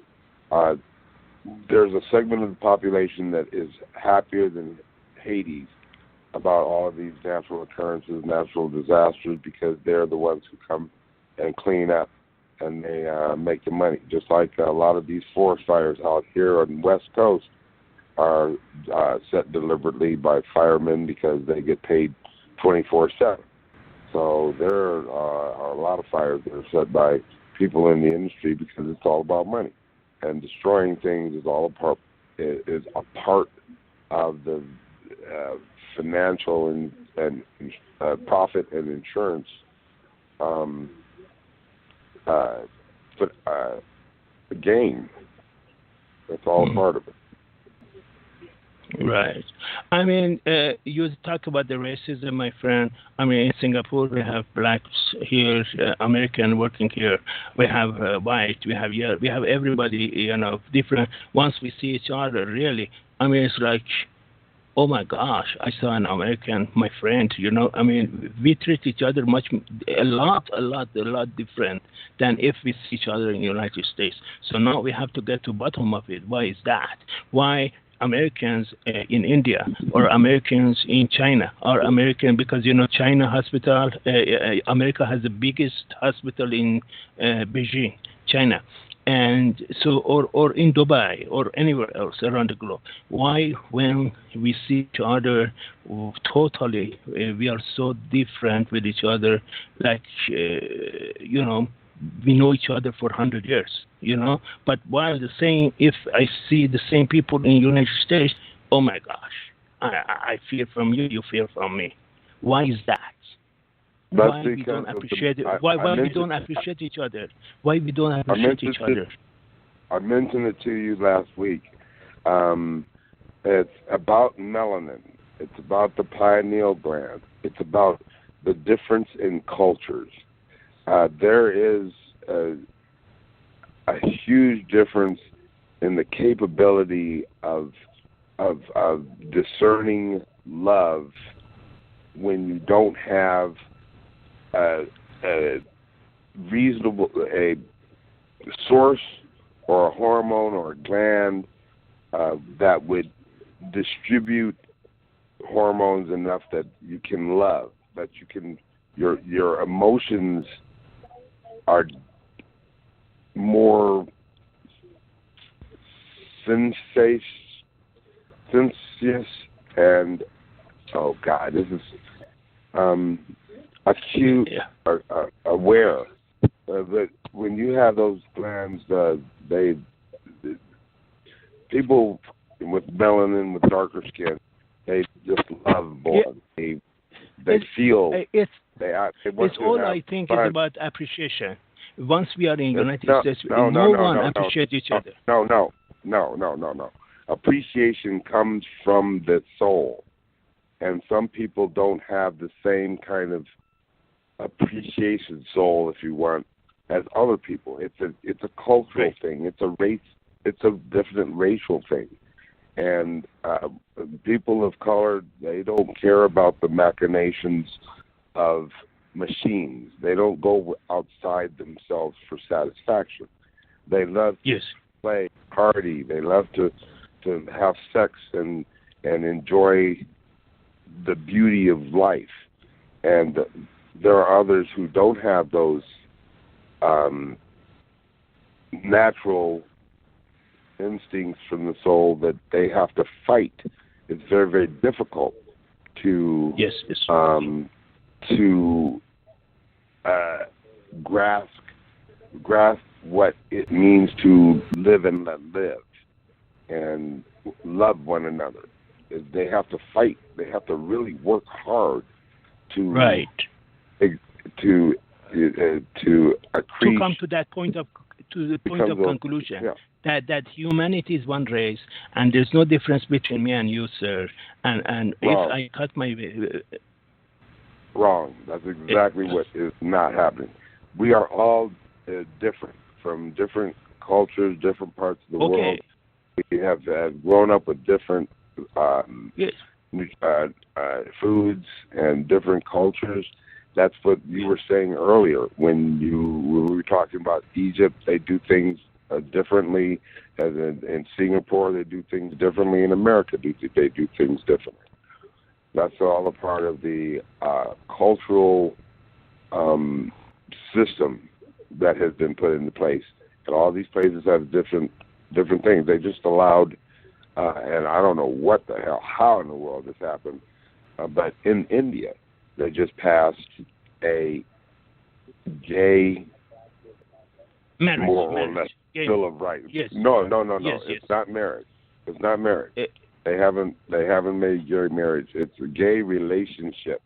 there's a segment of the population that is happier than Hades about all of these natural occurrences, natural disasters, because they're the ones who come and clean up, and they make the money. Just like a lot of these forest fires out here on the West Coast are set deliberately by firemen because they get paid 24/7. So there are a lot of fires that are set by people in the industry because it's all about money, and destroying things is a part of the financial and profit and insurance gain. That's all part of it. Right. I mean, you talk about the racism, my friend. I mean, in Singapore, we have blacks here, American working here. We have white, we have yellow, we have everybody, different. Once we see each other, really, I mean, it's like, oh my gosh, I saw an American, my friend, I mean, we treat each other a lot different than if we see each other in the United States. So now we have to get to the bottom of it. Why is that? Why Americans in India or Americans in China or American, because, China hospital, America has the biggest hospital in Beijing, China. And so, or in Dubai or anywhere else around the globe. Why, when we see each other totally, we are so different with each other, like, we know each other for 100 years, But while the same, if I see the same people in the United States, oh my gosh, I fear from you, you fear from me. Why is that? That's Why we don't appreciate it? Why we don't appreciate each other? Why we don't appreciate each other? I mentioned it to you last week. It's about melanin. It's about the pineal gland. It's about the difference in cultures. There is a huge difference in the capability of discerning love when you don't have a reasonable source or a hormone or a gland that would distribute hormones enough that you can love, that you can your emotions are more sensuous and this is acute, aware. That when you have those glands, people with melanin, with darker skin, they just love blood. They feel. It's all I think is about appreciation. Once we are in the United States, no one appreciates each other. No. Appreciation comes from the soul, and some people don't have the same kind of appreciation soul, if you want, as other people. It's a cultural thing. It's a race. It's a different racial thing, and people of color, they don't care about the machinations of machines. They don't go outside themselves for satisfaction. They love to play, party. They love to have sex and enjoy the beauty of life. And there are others who don't have those natural instincts from the soul that they have to fight. It's very, very difficult to grasp what it means to live and let live and love one another. They have to fight. They have to really work hard to come to that point of conclusion that humanity is one race and there's no difference between me and you, sir. And if I cut my wrong, that's exactly what is not happening. We are all different from different cultures, different parts of the world. We have grown up with different foods and different cultures. That's what you were saying earlier when we were talking about Egypt. They do things differently. As in Singapore, they do things differently. In America, they do things differently. That's all a part of the cultural system that has been put into place. And all these places have different things. They just allowed, and I don't know what the hell, how in the world this happened, but in India, they just passed a gay, more or less, Bill of Rights. No. It's not marriage. It's not marriage. They haven't made gay marriage. It's a gay relationship.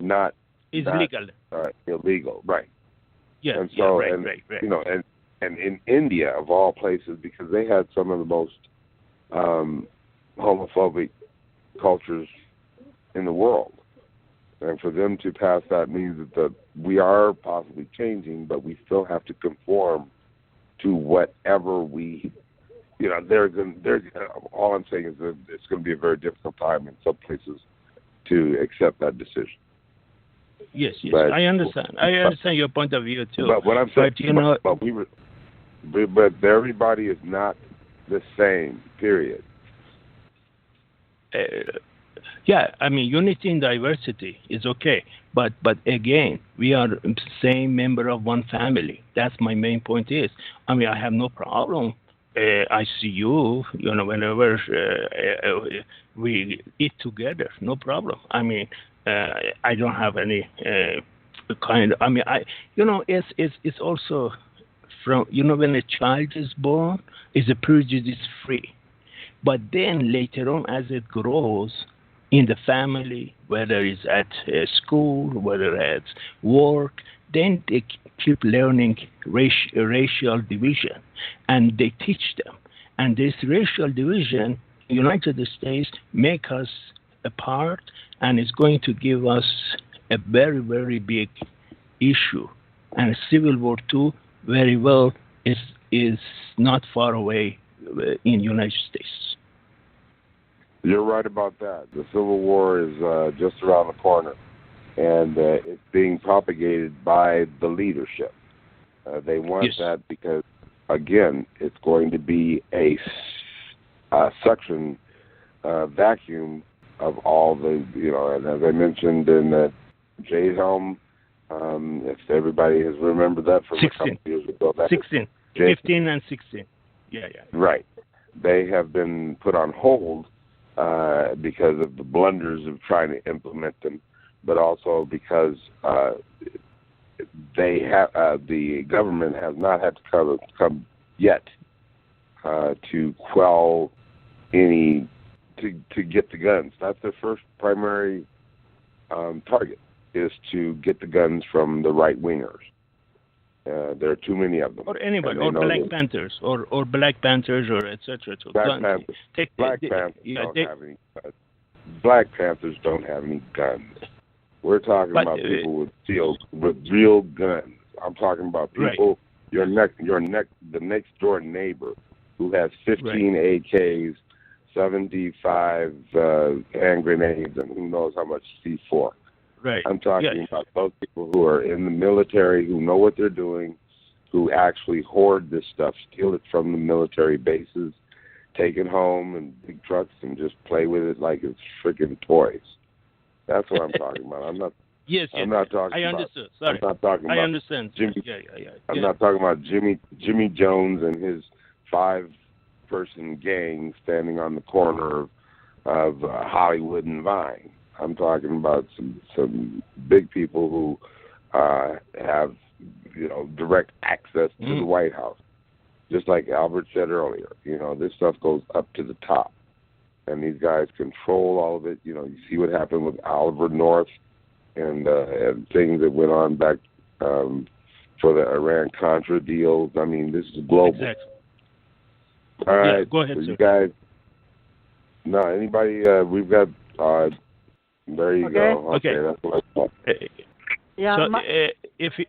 Not it's legal. Illegal, right? Yeah. And so, right. You know, and in India, of all places, because they had some of the most homophobic cultures in the world, and for them to pass that means that we are possibly changing, but we still have to conform to whatever we. You know, there's all I'm saying is that it's going to be a very difficult time in some places to accept that decision. Yes, but, I understand. I understand your point of view too. But what I'm saying, but everybody is not the same. Period. I mean, unity in diversity is okay, but again, we are the same member of one family. That's my main point. I mean, I have no problem. I see you, whenever we eat together, no problem. I mean, I don't have any kind of, I mean, it's also from, when a child is born, is a prejudice free. But then later on, as it grows in the family, whether it's at school, whether it's work, then they keep learning racial division, and they teach them. And this racial division, United States, make us apart, and it's going to give us a very, very big issue. And Civil War II, very well, is not far away in United States. You're right about that. The Civil War is just around the corner, and it's being propagated by the leadership. They want that because, again, it's going to be a suction vacuum of all the, and as I mentioned in the J Helm, if everybody has remembered that from 16. A couple of years ago. 16. 15 and 16. Yeah. Right. They have been put on hold because of the blunders of trying to implement them, but also because they have the government has not had to come yet to quell any to get the guns. That's their first primary target, is to get the guns from the right wingers. There are too many of them. Or anybody, or Black Panthers, or Black Panthers, or etc. Black Panthers don't have any guns. We're talking about people with real guns. I'm talking about people, the next door neighbor who has 15 AKs, 75 hand grenades, and who knows how much C4. Right. I'm talking about those people who are in the military, who know what they're doing, who actually hoard this stuff, steal it from the military bases, take it home in big trucks, and just play with it like it's freaking toys. That's what I'm talking about. I'm not. I'm not talking. I understood. Sorry. I'm not talking about. I understand. Jimmy. I'm not talking about Jimmy Jones and his 5-person gang standing on the corner of Hollywood and Vine. I'm talking about some big people who have direct access to the White House. Just like Albert said earlier, this stuff goes up to the top, and these guys control all of it. You see what happened with Oliver North and things that went on back for the Iran-Contra deals. I mean, this is global. Exactly. All right, go ahead, so sir. You guys. No, anybody? We've got. There you go. Okay, that's what I thought. Yeah. So, if you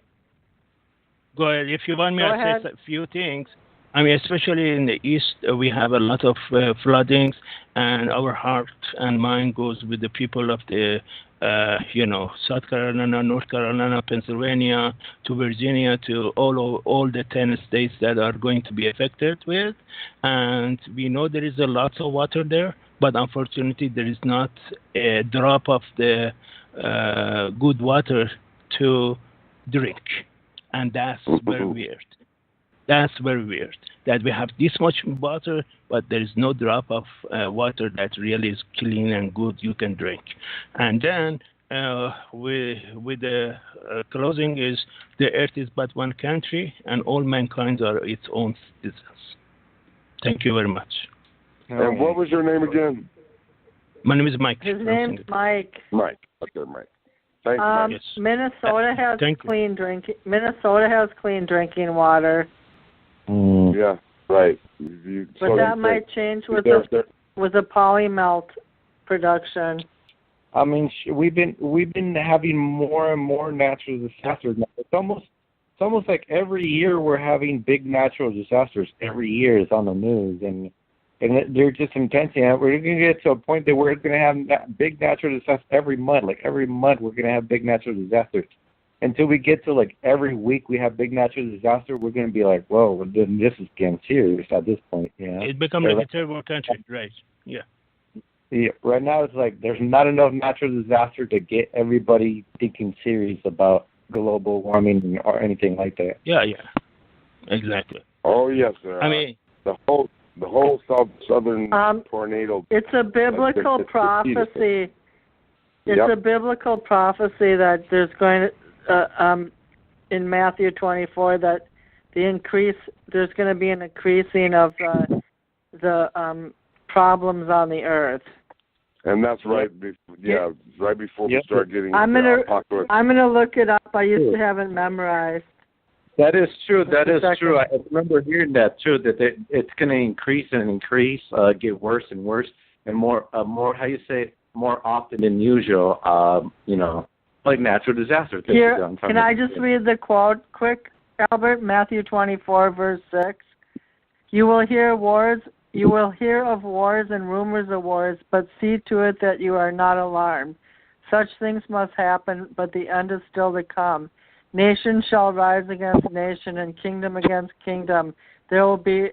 go ahead, if you want me to say a few things, I mean, especially in the East, we have a lot of floodings, and our heart and mind goes with the people of the, South Carolina, North Carolina, Pennsylvania, to Virginia, to all the 10 states that are going to be affected with, and we know there is a lot of water there, but unfortunately there is not a drop of the good water to drink, and that's very weird. That's very weird that we have this much water, but there is no drop of water that really is clean and good you can drink. And then with the closing is the earth is but one country, and all mankind are its own citizens. Thank you very much. And what was your name again? My name is Mike. His name's Mike. Mike. Okay, Mike. Thank you, Mike. Minnesota has clean drinking. Minnesota has clean drinking water. Yeah, right. But that might change with the polymelt production. I mean, we've been having more and more natural disasters now. It's almost like every year we're having big natural disasters. Every year it's on the news, and they're just intensing. We're going to get to a point that we're going to have big natural disasters every month. Like every month we're going to have big natural disasters. Until we get to like every week we have big natural disaster, we're going to be like, whoa, this is getting serious at this point. It becomes like a terrible country, right? Yeah. Yeah. Right now it's like there's not enough natural disaster to get everybody thinking serious about global warming or anything like that. Yeah. Exactly. Oh yes, sir. I mean the whole southern tornado. It's a biblical prophecy. It's a biblical prophecy that there's going to in Matthew 24 that there's going to be an increasing of the problems on the earth. And that's right. Right before we start getting apocalypse. I'm gonna look it up. I used to have it memorized. That is true. That is true. I remember hearing that too. That it's going to increase and increase, get worse and worse, and more. How you say it? More often than usual. Like natural disasters. Here, can I just read the quote quick, Albert? Matthew 24, verse 6. You will hear of wars and rumors of wars, but see to it that you are not alarmed. Such things must happen, but the end is still to come. Nation shall rise against nation and kingdom against kingdom. There will be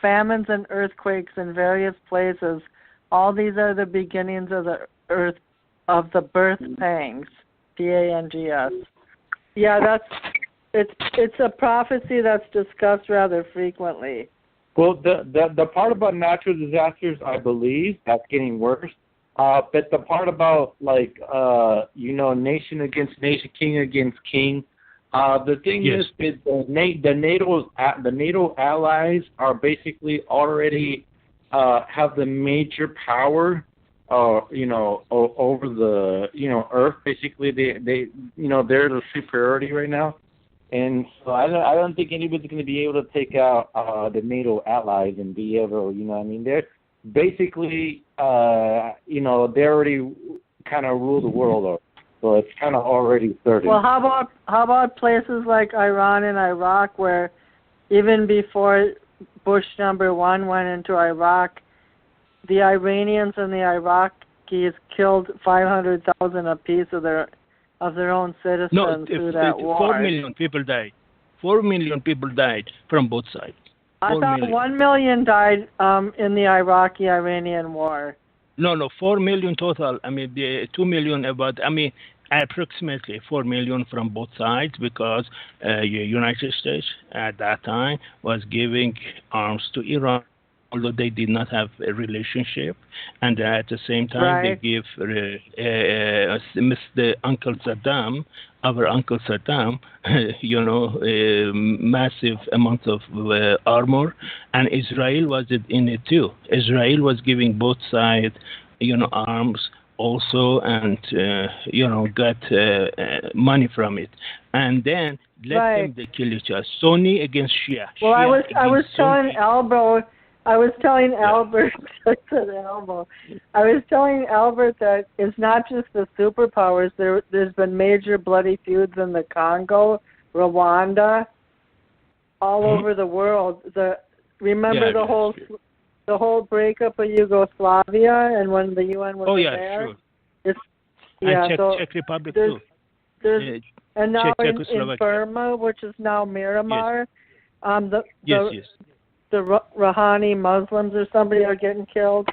famines and earthquakes in various places. All these are the beginnings of the birth pangs. Pangs. Yeah, it's a prophecy that's discussed rather frequently. Well, the part about natural disasters, I believe, that's getting worse. But the part about nation against nation, king against king, the thing is that the NATO allies are basically already have the major power, over the Earth. Basically, they're the superiority right now. And so I don't think anybody's going to be able to take out the NATO allies and be able, they're basically, they already kind of rule the world over. So it's kind of already certain. Well, how about places like Iran and Iraq, where even before Bush #1 went into Iraq, the Iranians and the Iraqis killed 500,000 apiece of their own citizens through that war. 4 million people died. 4 million people died from both sides. I thought 1 million died in the Iraqi-Iranian war. No, 4 million total. The 2 million approximately 4 million from both sides, because United States at that time was giving arms to Iran, although they did not have a relationship, and at the same time they give Mr. Uncle Saddam, our Uncle Saddam, massive amounts of armor, and Israel was in it too. Israel was giving both sides, arms also, and got money from it, and then let them kill each other. Sunni against Shia. Well, Shia I was telling Albert. I was telling Albert that it's not just the superpowers. There's been major bloody feuds in the Congo, Rwanda, all over the world. Remember the whole breakup of Yugoslavia, and when the UN was there. Sure. Czech Republic too. And now in Burma, which is now Myanmar, the Rouhani Muslims or somebody are getting killed.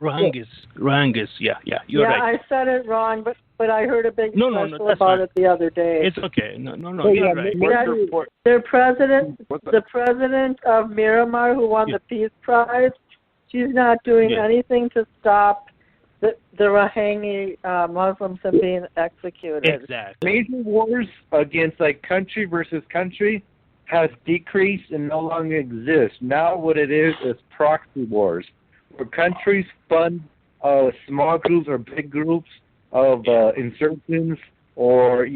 Rohingyas. Yeah, you're right. I said it wrong, but I heard a big special about it the other day. It's okay. No, you're right. The president of Myanmar, who won the Peace Prize, she's not doing anything to stop the Rohingya Muslims from being executed. Exactly. Major wars against country versus country has decreased and no longer exists. Now what it is proxy wars, where countries fund small groups or big groups of insurgents or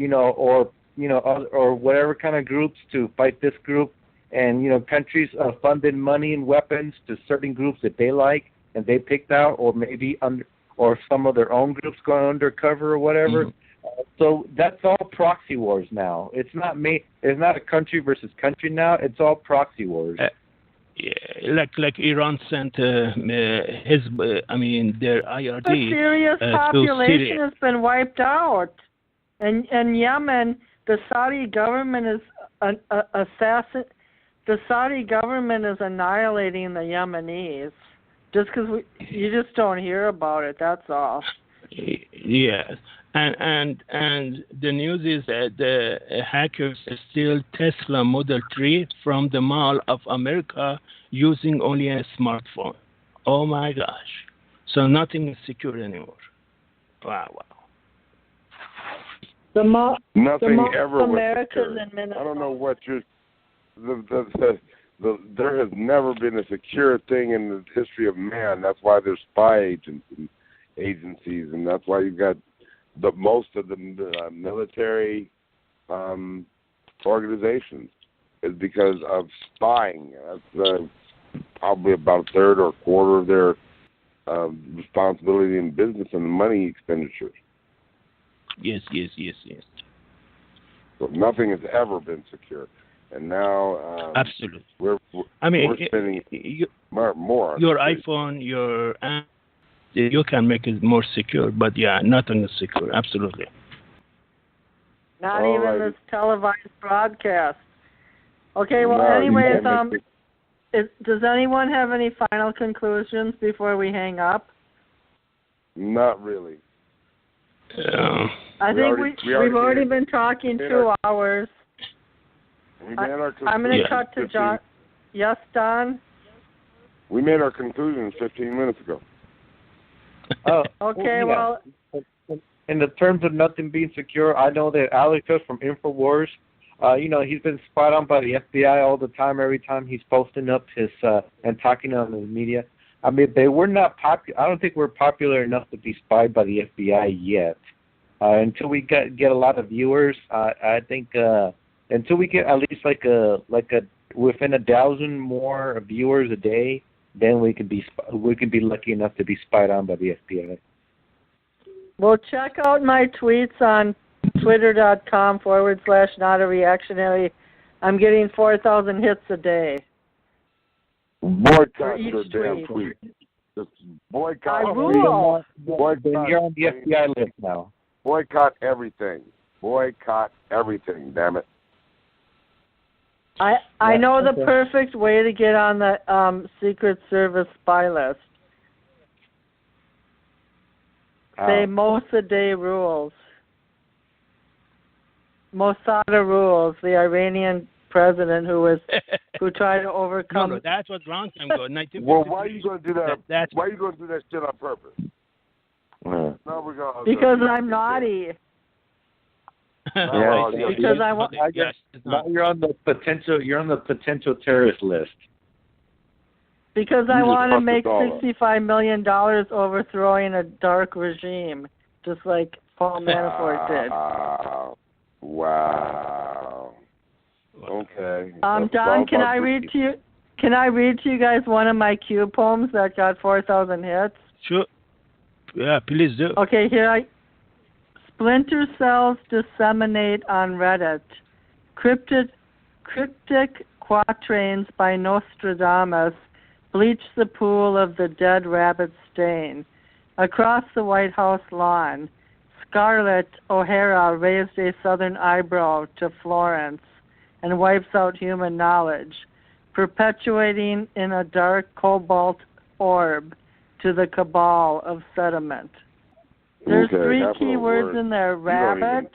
whatever kind of groups to fight this group, and countries funded money and weapons to certain groups that they like and they picked out, or maybe or some of their own groups going undercover or whatever. Mm-hmm. So that's all proxy wars now. It's not a country versus country now. It's all proxy wars. Like Iran sent their IRD. The Syria's population has been wiped out, and Yemen, the Saudi government is The Saudi government is annihilating the Yemenis. Just because you just don't hear about it, that's all. Yes, and the news is that the hackers steal Tesla Model 3 from the Mall of America using only a smartphone. Oh my gosh! So nothing is secure anymore. Wow. Nothing ever was America's secure. in Minnesota. I don't know what you're. there has never been a secure thing in the history of man. That's why there's spy agencies, and that's why you've got most of the military organizations is because of spying. That's probably about a third or a quarter of their responsibility in business and money expenditures. Yes. So nothing has ever been secure, and now absolutely. We're spending more. Your iPhone, you can make it more secure, but yeah, nothing is secure. Absolutely. Not even this televised broadcast. Okay. Well, anyways, does anyone have any final conclusions before we hang up? Not really. I think we've already been talking 2 hours. I'm going to cut to John. Yes, Don? We made our conclusions 15 minutes ago. Okay, well... In the terms of nothing being secure, I know that Alex from InfoWars, he's been spied on by the FBI all the time, every time he's posting up his and talking on the media. I mean, they were not popular. I don't think we're popular enough to be spied by the FBI yet. Until we get a lot of viewers, I think until we get at least like a within 1,000 more viewers a day, then we could be lucky enough to be spied on by the FBI. Well, check out my tweets on twitter.com/notareactionary. I'm getting 4,000 hits a day. Boycott your damn tweet. Just boycott. I rule. You're on the FBI list now. Boycott everything. Boycott everything, damn it. I know the perfect way to get on the Secret Service spy list. Say Mossadegh rules. Mossad rules, the Iranian president who tried to overcome. No, that was long time ago. Well, why are you going to do that? Why are you going to do that shit on purpose? No, we're going. Because I'm naughty. Because I want. Now you're on the potential terrorist list. Because I want to make $65 million overthrowing a dark regime, just like Paul Manafort did. Wow. Okay. Don, can I read to you? Can I read to you guys one of my Q poems that got 4,000 hits? Sure. Yeah, please do. Okay, here Splinter cells disseminate on Reddit. Cryptic quatrains by Nostradamus bleach the pool of the dead rabbit stain. Across the White House lawn, Scarlett O'Hara raised a southern eyebrow to Florence and wipes out human knowledge, perpetuating in a dark cobalt orb to the cabal of sediment. There's 3 key words in there: rabbit,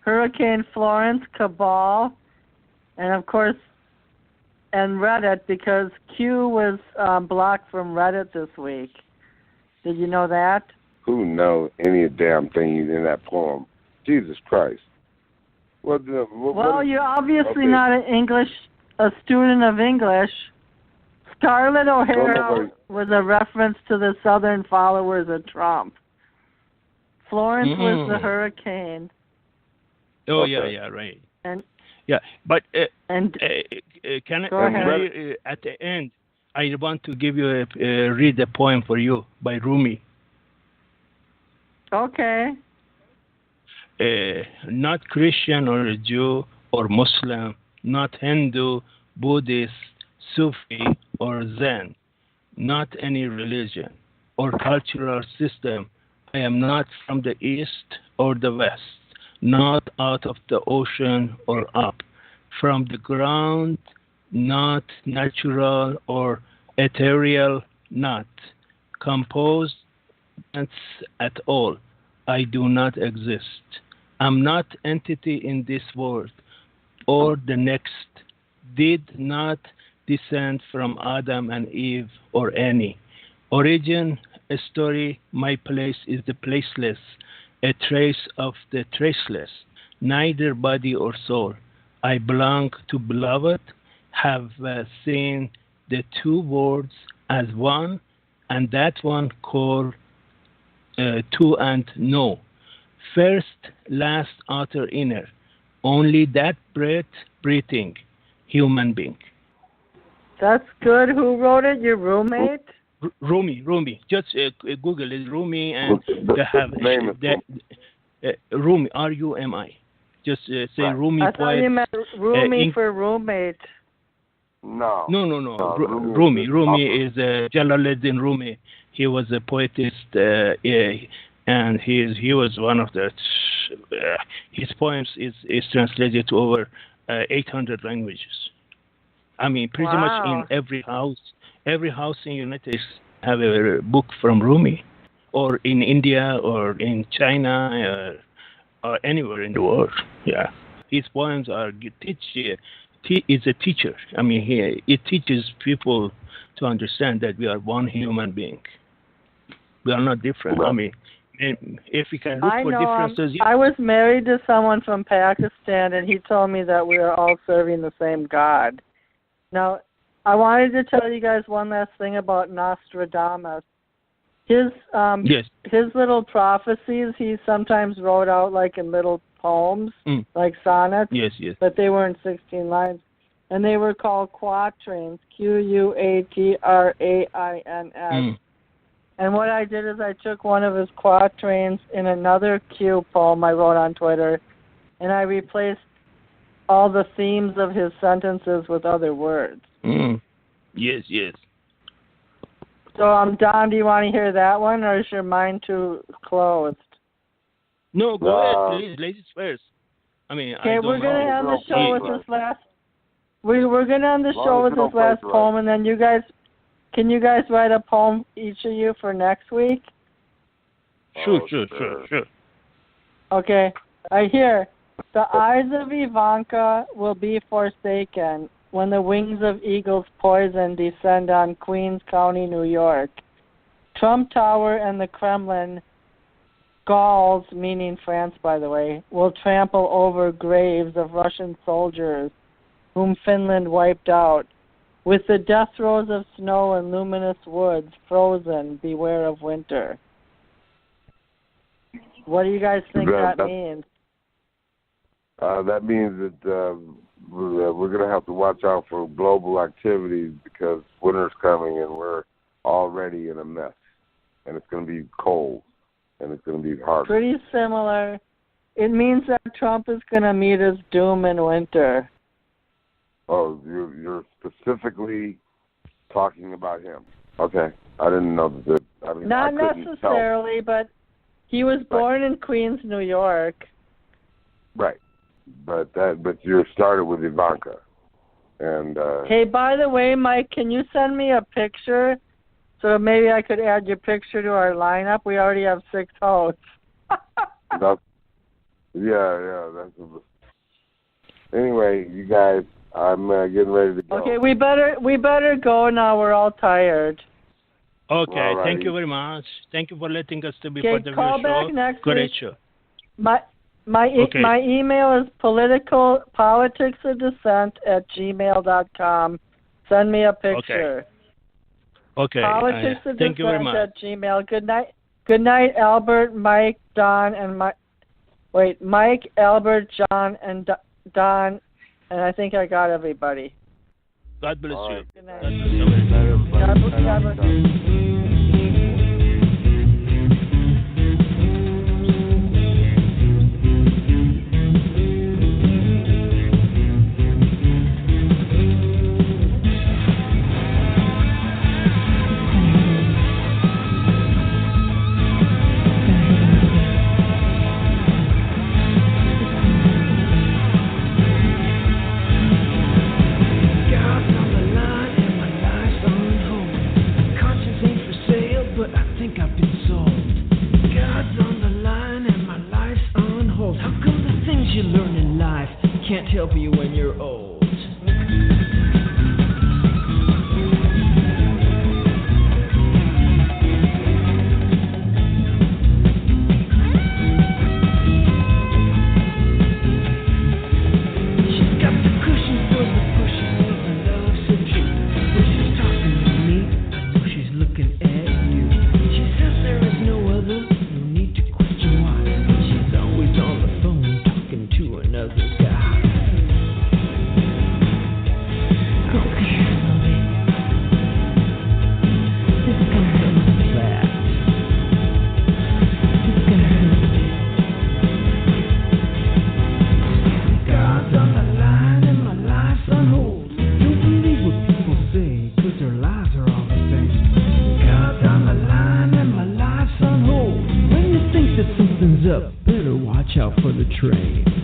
Hurricane Florence, cabal, and of course, and Reddit, because Q was blocked from Reddit this week. Did you know that? Who knows any damn thing in that poem? Jesus Christ. Well, you're obviously not a student of English. Scarlett O'Hara was a reference to the Southern followers of Trump. Florence was the hurricane. Oh, yeah, right. And yeah, but can I at the end, I want to give you read a poem for you by Rumi. Okay. Not Christian or a Jew or Muslim, not Hindu, Buddhist, Sufi or Zen, not any religion or cultural system. I am not from the East or the West, not out of the ocean or up, from the ground, not natural or ethereal, not composed at all. I do not exist. I'm not entity in this world or the next, did not descend from Adam and Eve or any. Origin, a story, my place is the placeless, a trace of the traceless, neither body or soul. I belong to beloved, have seen the two words as one, and that one called two and no. First, last, outer, inner. Only that breath, breathing, human being. That's good. Who wrote it? Your roommate? Rumi. Just Google it, Rumi, and they have name Rumi, R-U-M-I. Just say Rumi I poet. thought you meant Rumi for roommate. No. Rumi. Rumi is Jalaluddin Rumi. He was a poetist, and he was one of the. His poems is translated to over 800 languages. I mean, pretty much in every house in United States have a book from Rumi, or in India, or in China, or anywhere in the world. Yeah, his poems are is a teacher. I mean, it teaches people to understand that we are one human being. We are not different. I mean, if we can look for differences. I was married to someone from Pakistan, and he told me that we are all serving the same God. Now, I wanted to tell you guys one last thing about Nostradamus. His little prophecies he sometimes wrote out like in little poems, like sonnets. Yes. But they were in 16 lines, and they were called quatrains. Quatrains. And what I did is I took one of his quatrains in another Q poem I wrote on Twitter, and I replaced all the themes of his sentences with other words. Yes. So, Don, do you want to hear that one, or is your mind too closed? No, go ahead, please. Ladies first. I mean, okay, we're going to end the show with this last. We're going to end the show with this last poem, and then can you guys write a poem, each of you, for next week? Sure. Okay, I hear. The eyes of Ivanka will be forsaken when the wings of eagles poison descend on Queens County, New York. Trump Tower and the Kremlin, Gauls, meaning France, by the way, will trample over graves of Russian soldiers whom Finland wiped out. With the death throes of snow and luminous woods frozen, beware of winter. What do you guys think that means? That means that we're going to have to watch out for global activities because winter's coming and we're already in a mess. And it's going to be cold and it's going to be hard. Pretty similar. It means that Trump is going to meet his doom in winter. Oh, you're specifically talking about him. Okay. I didn't know that. Not necessarily, but he was born in Queens, New York. Right. But you started with Ivanka. And hey, by the way, Mike, can you send me a picture so maybe I could add your picture to our lineup? We already have 6 hosts. Anyway, you guys, I'm getting ready to go. Okay, we better go now. We're all tired. Okay, Alrighty. Thank you very much. Thank you for letting us to be okay, part of call your back show. Next Great week. show. My email is politicsofdissent@gmail.com. Send me a picture. Okay. Thank you very much. @gmail. Good night, Albert, Mike, Don, and Mike, Albert, John, and Don, and I think I got everybody. God bless you. Right. Good night. God bless you. God bless you. Gas on the line and my life's on hold. Conscience ain't for for the train.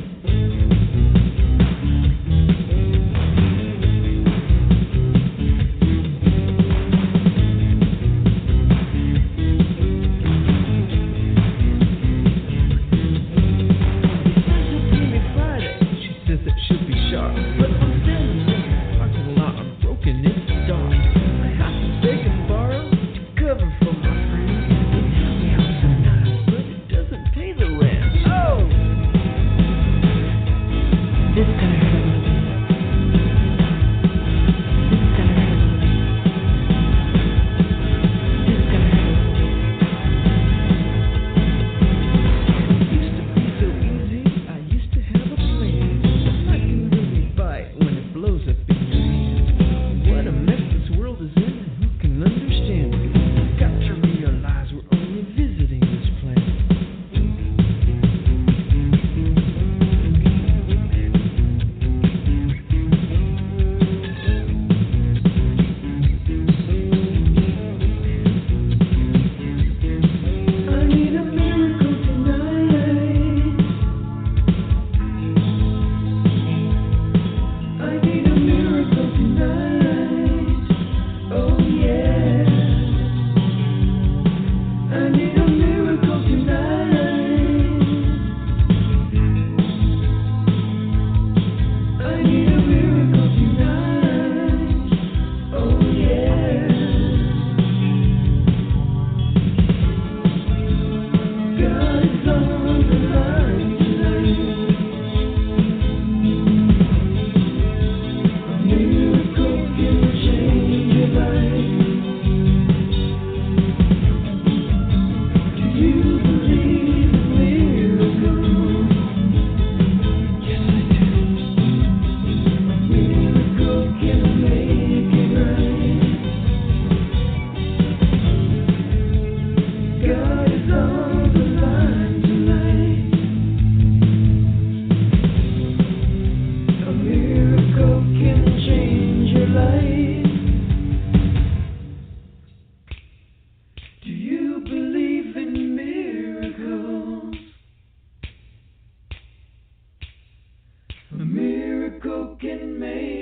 A miracle can make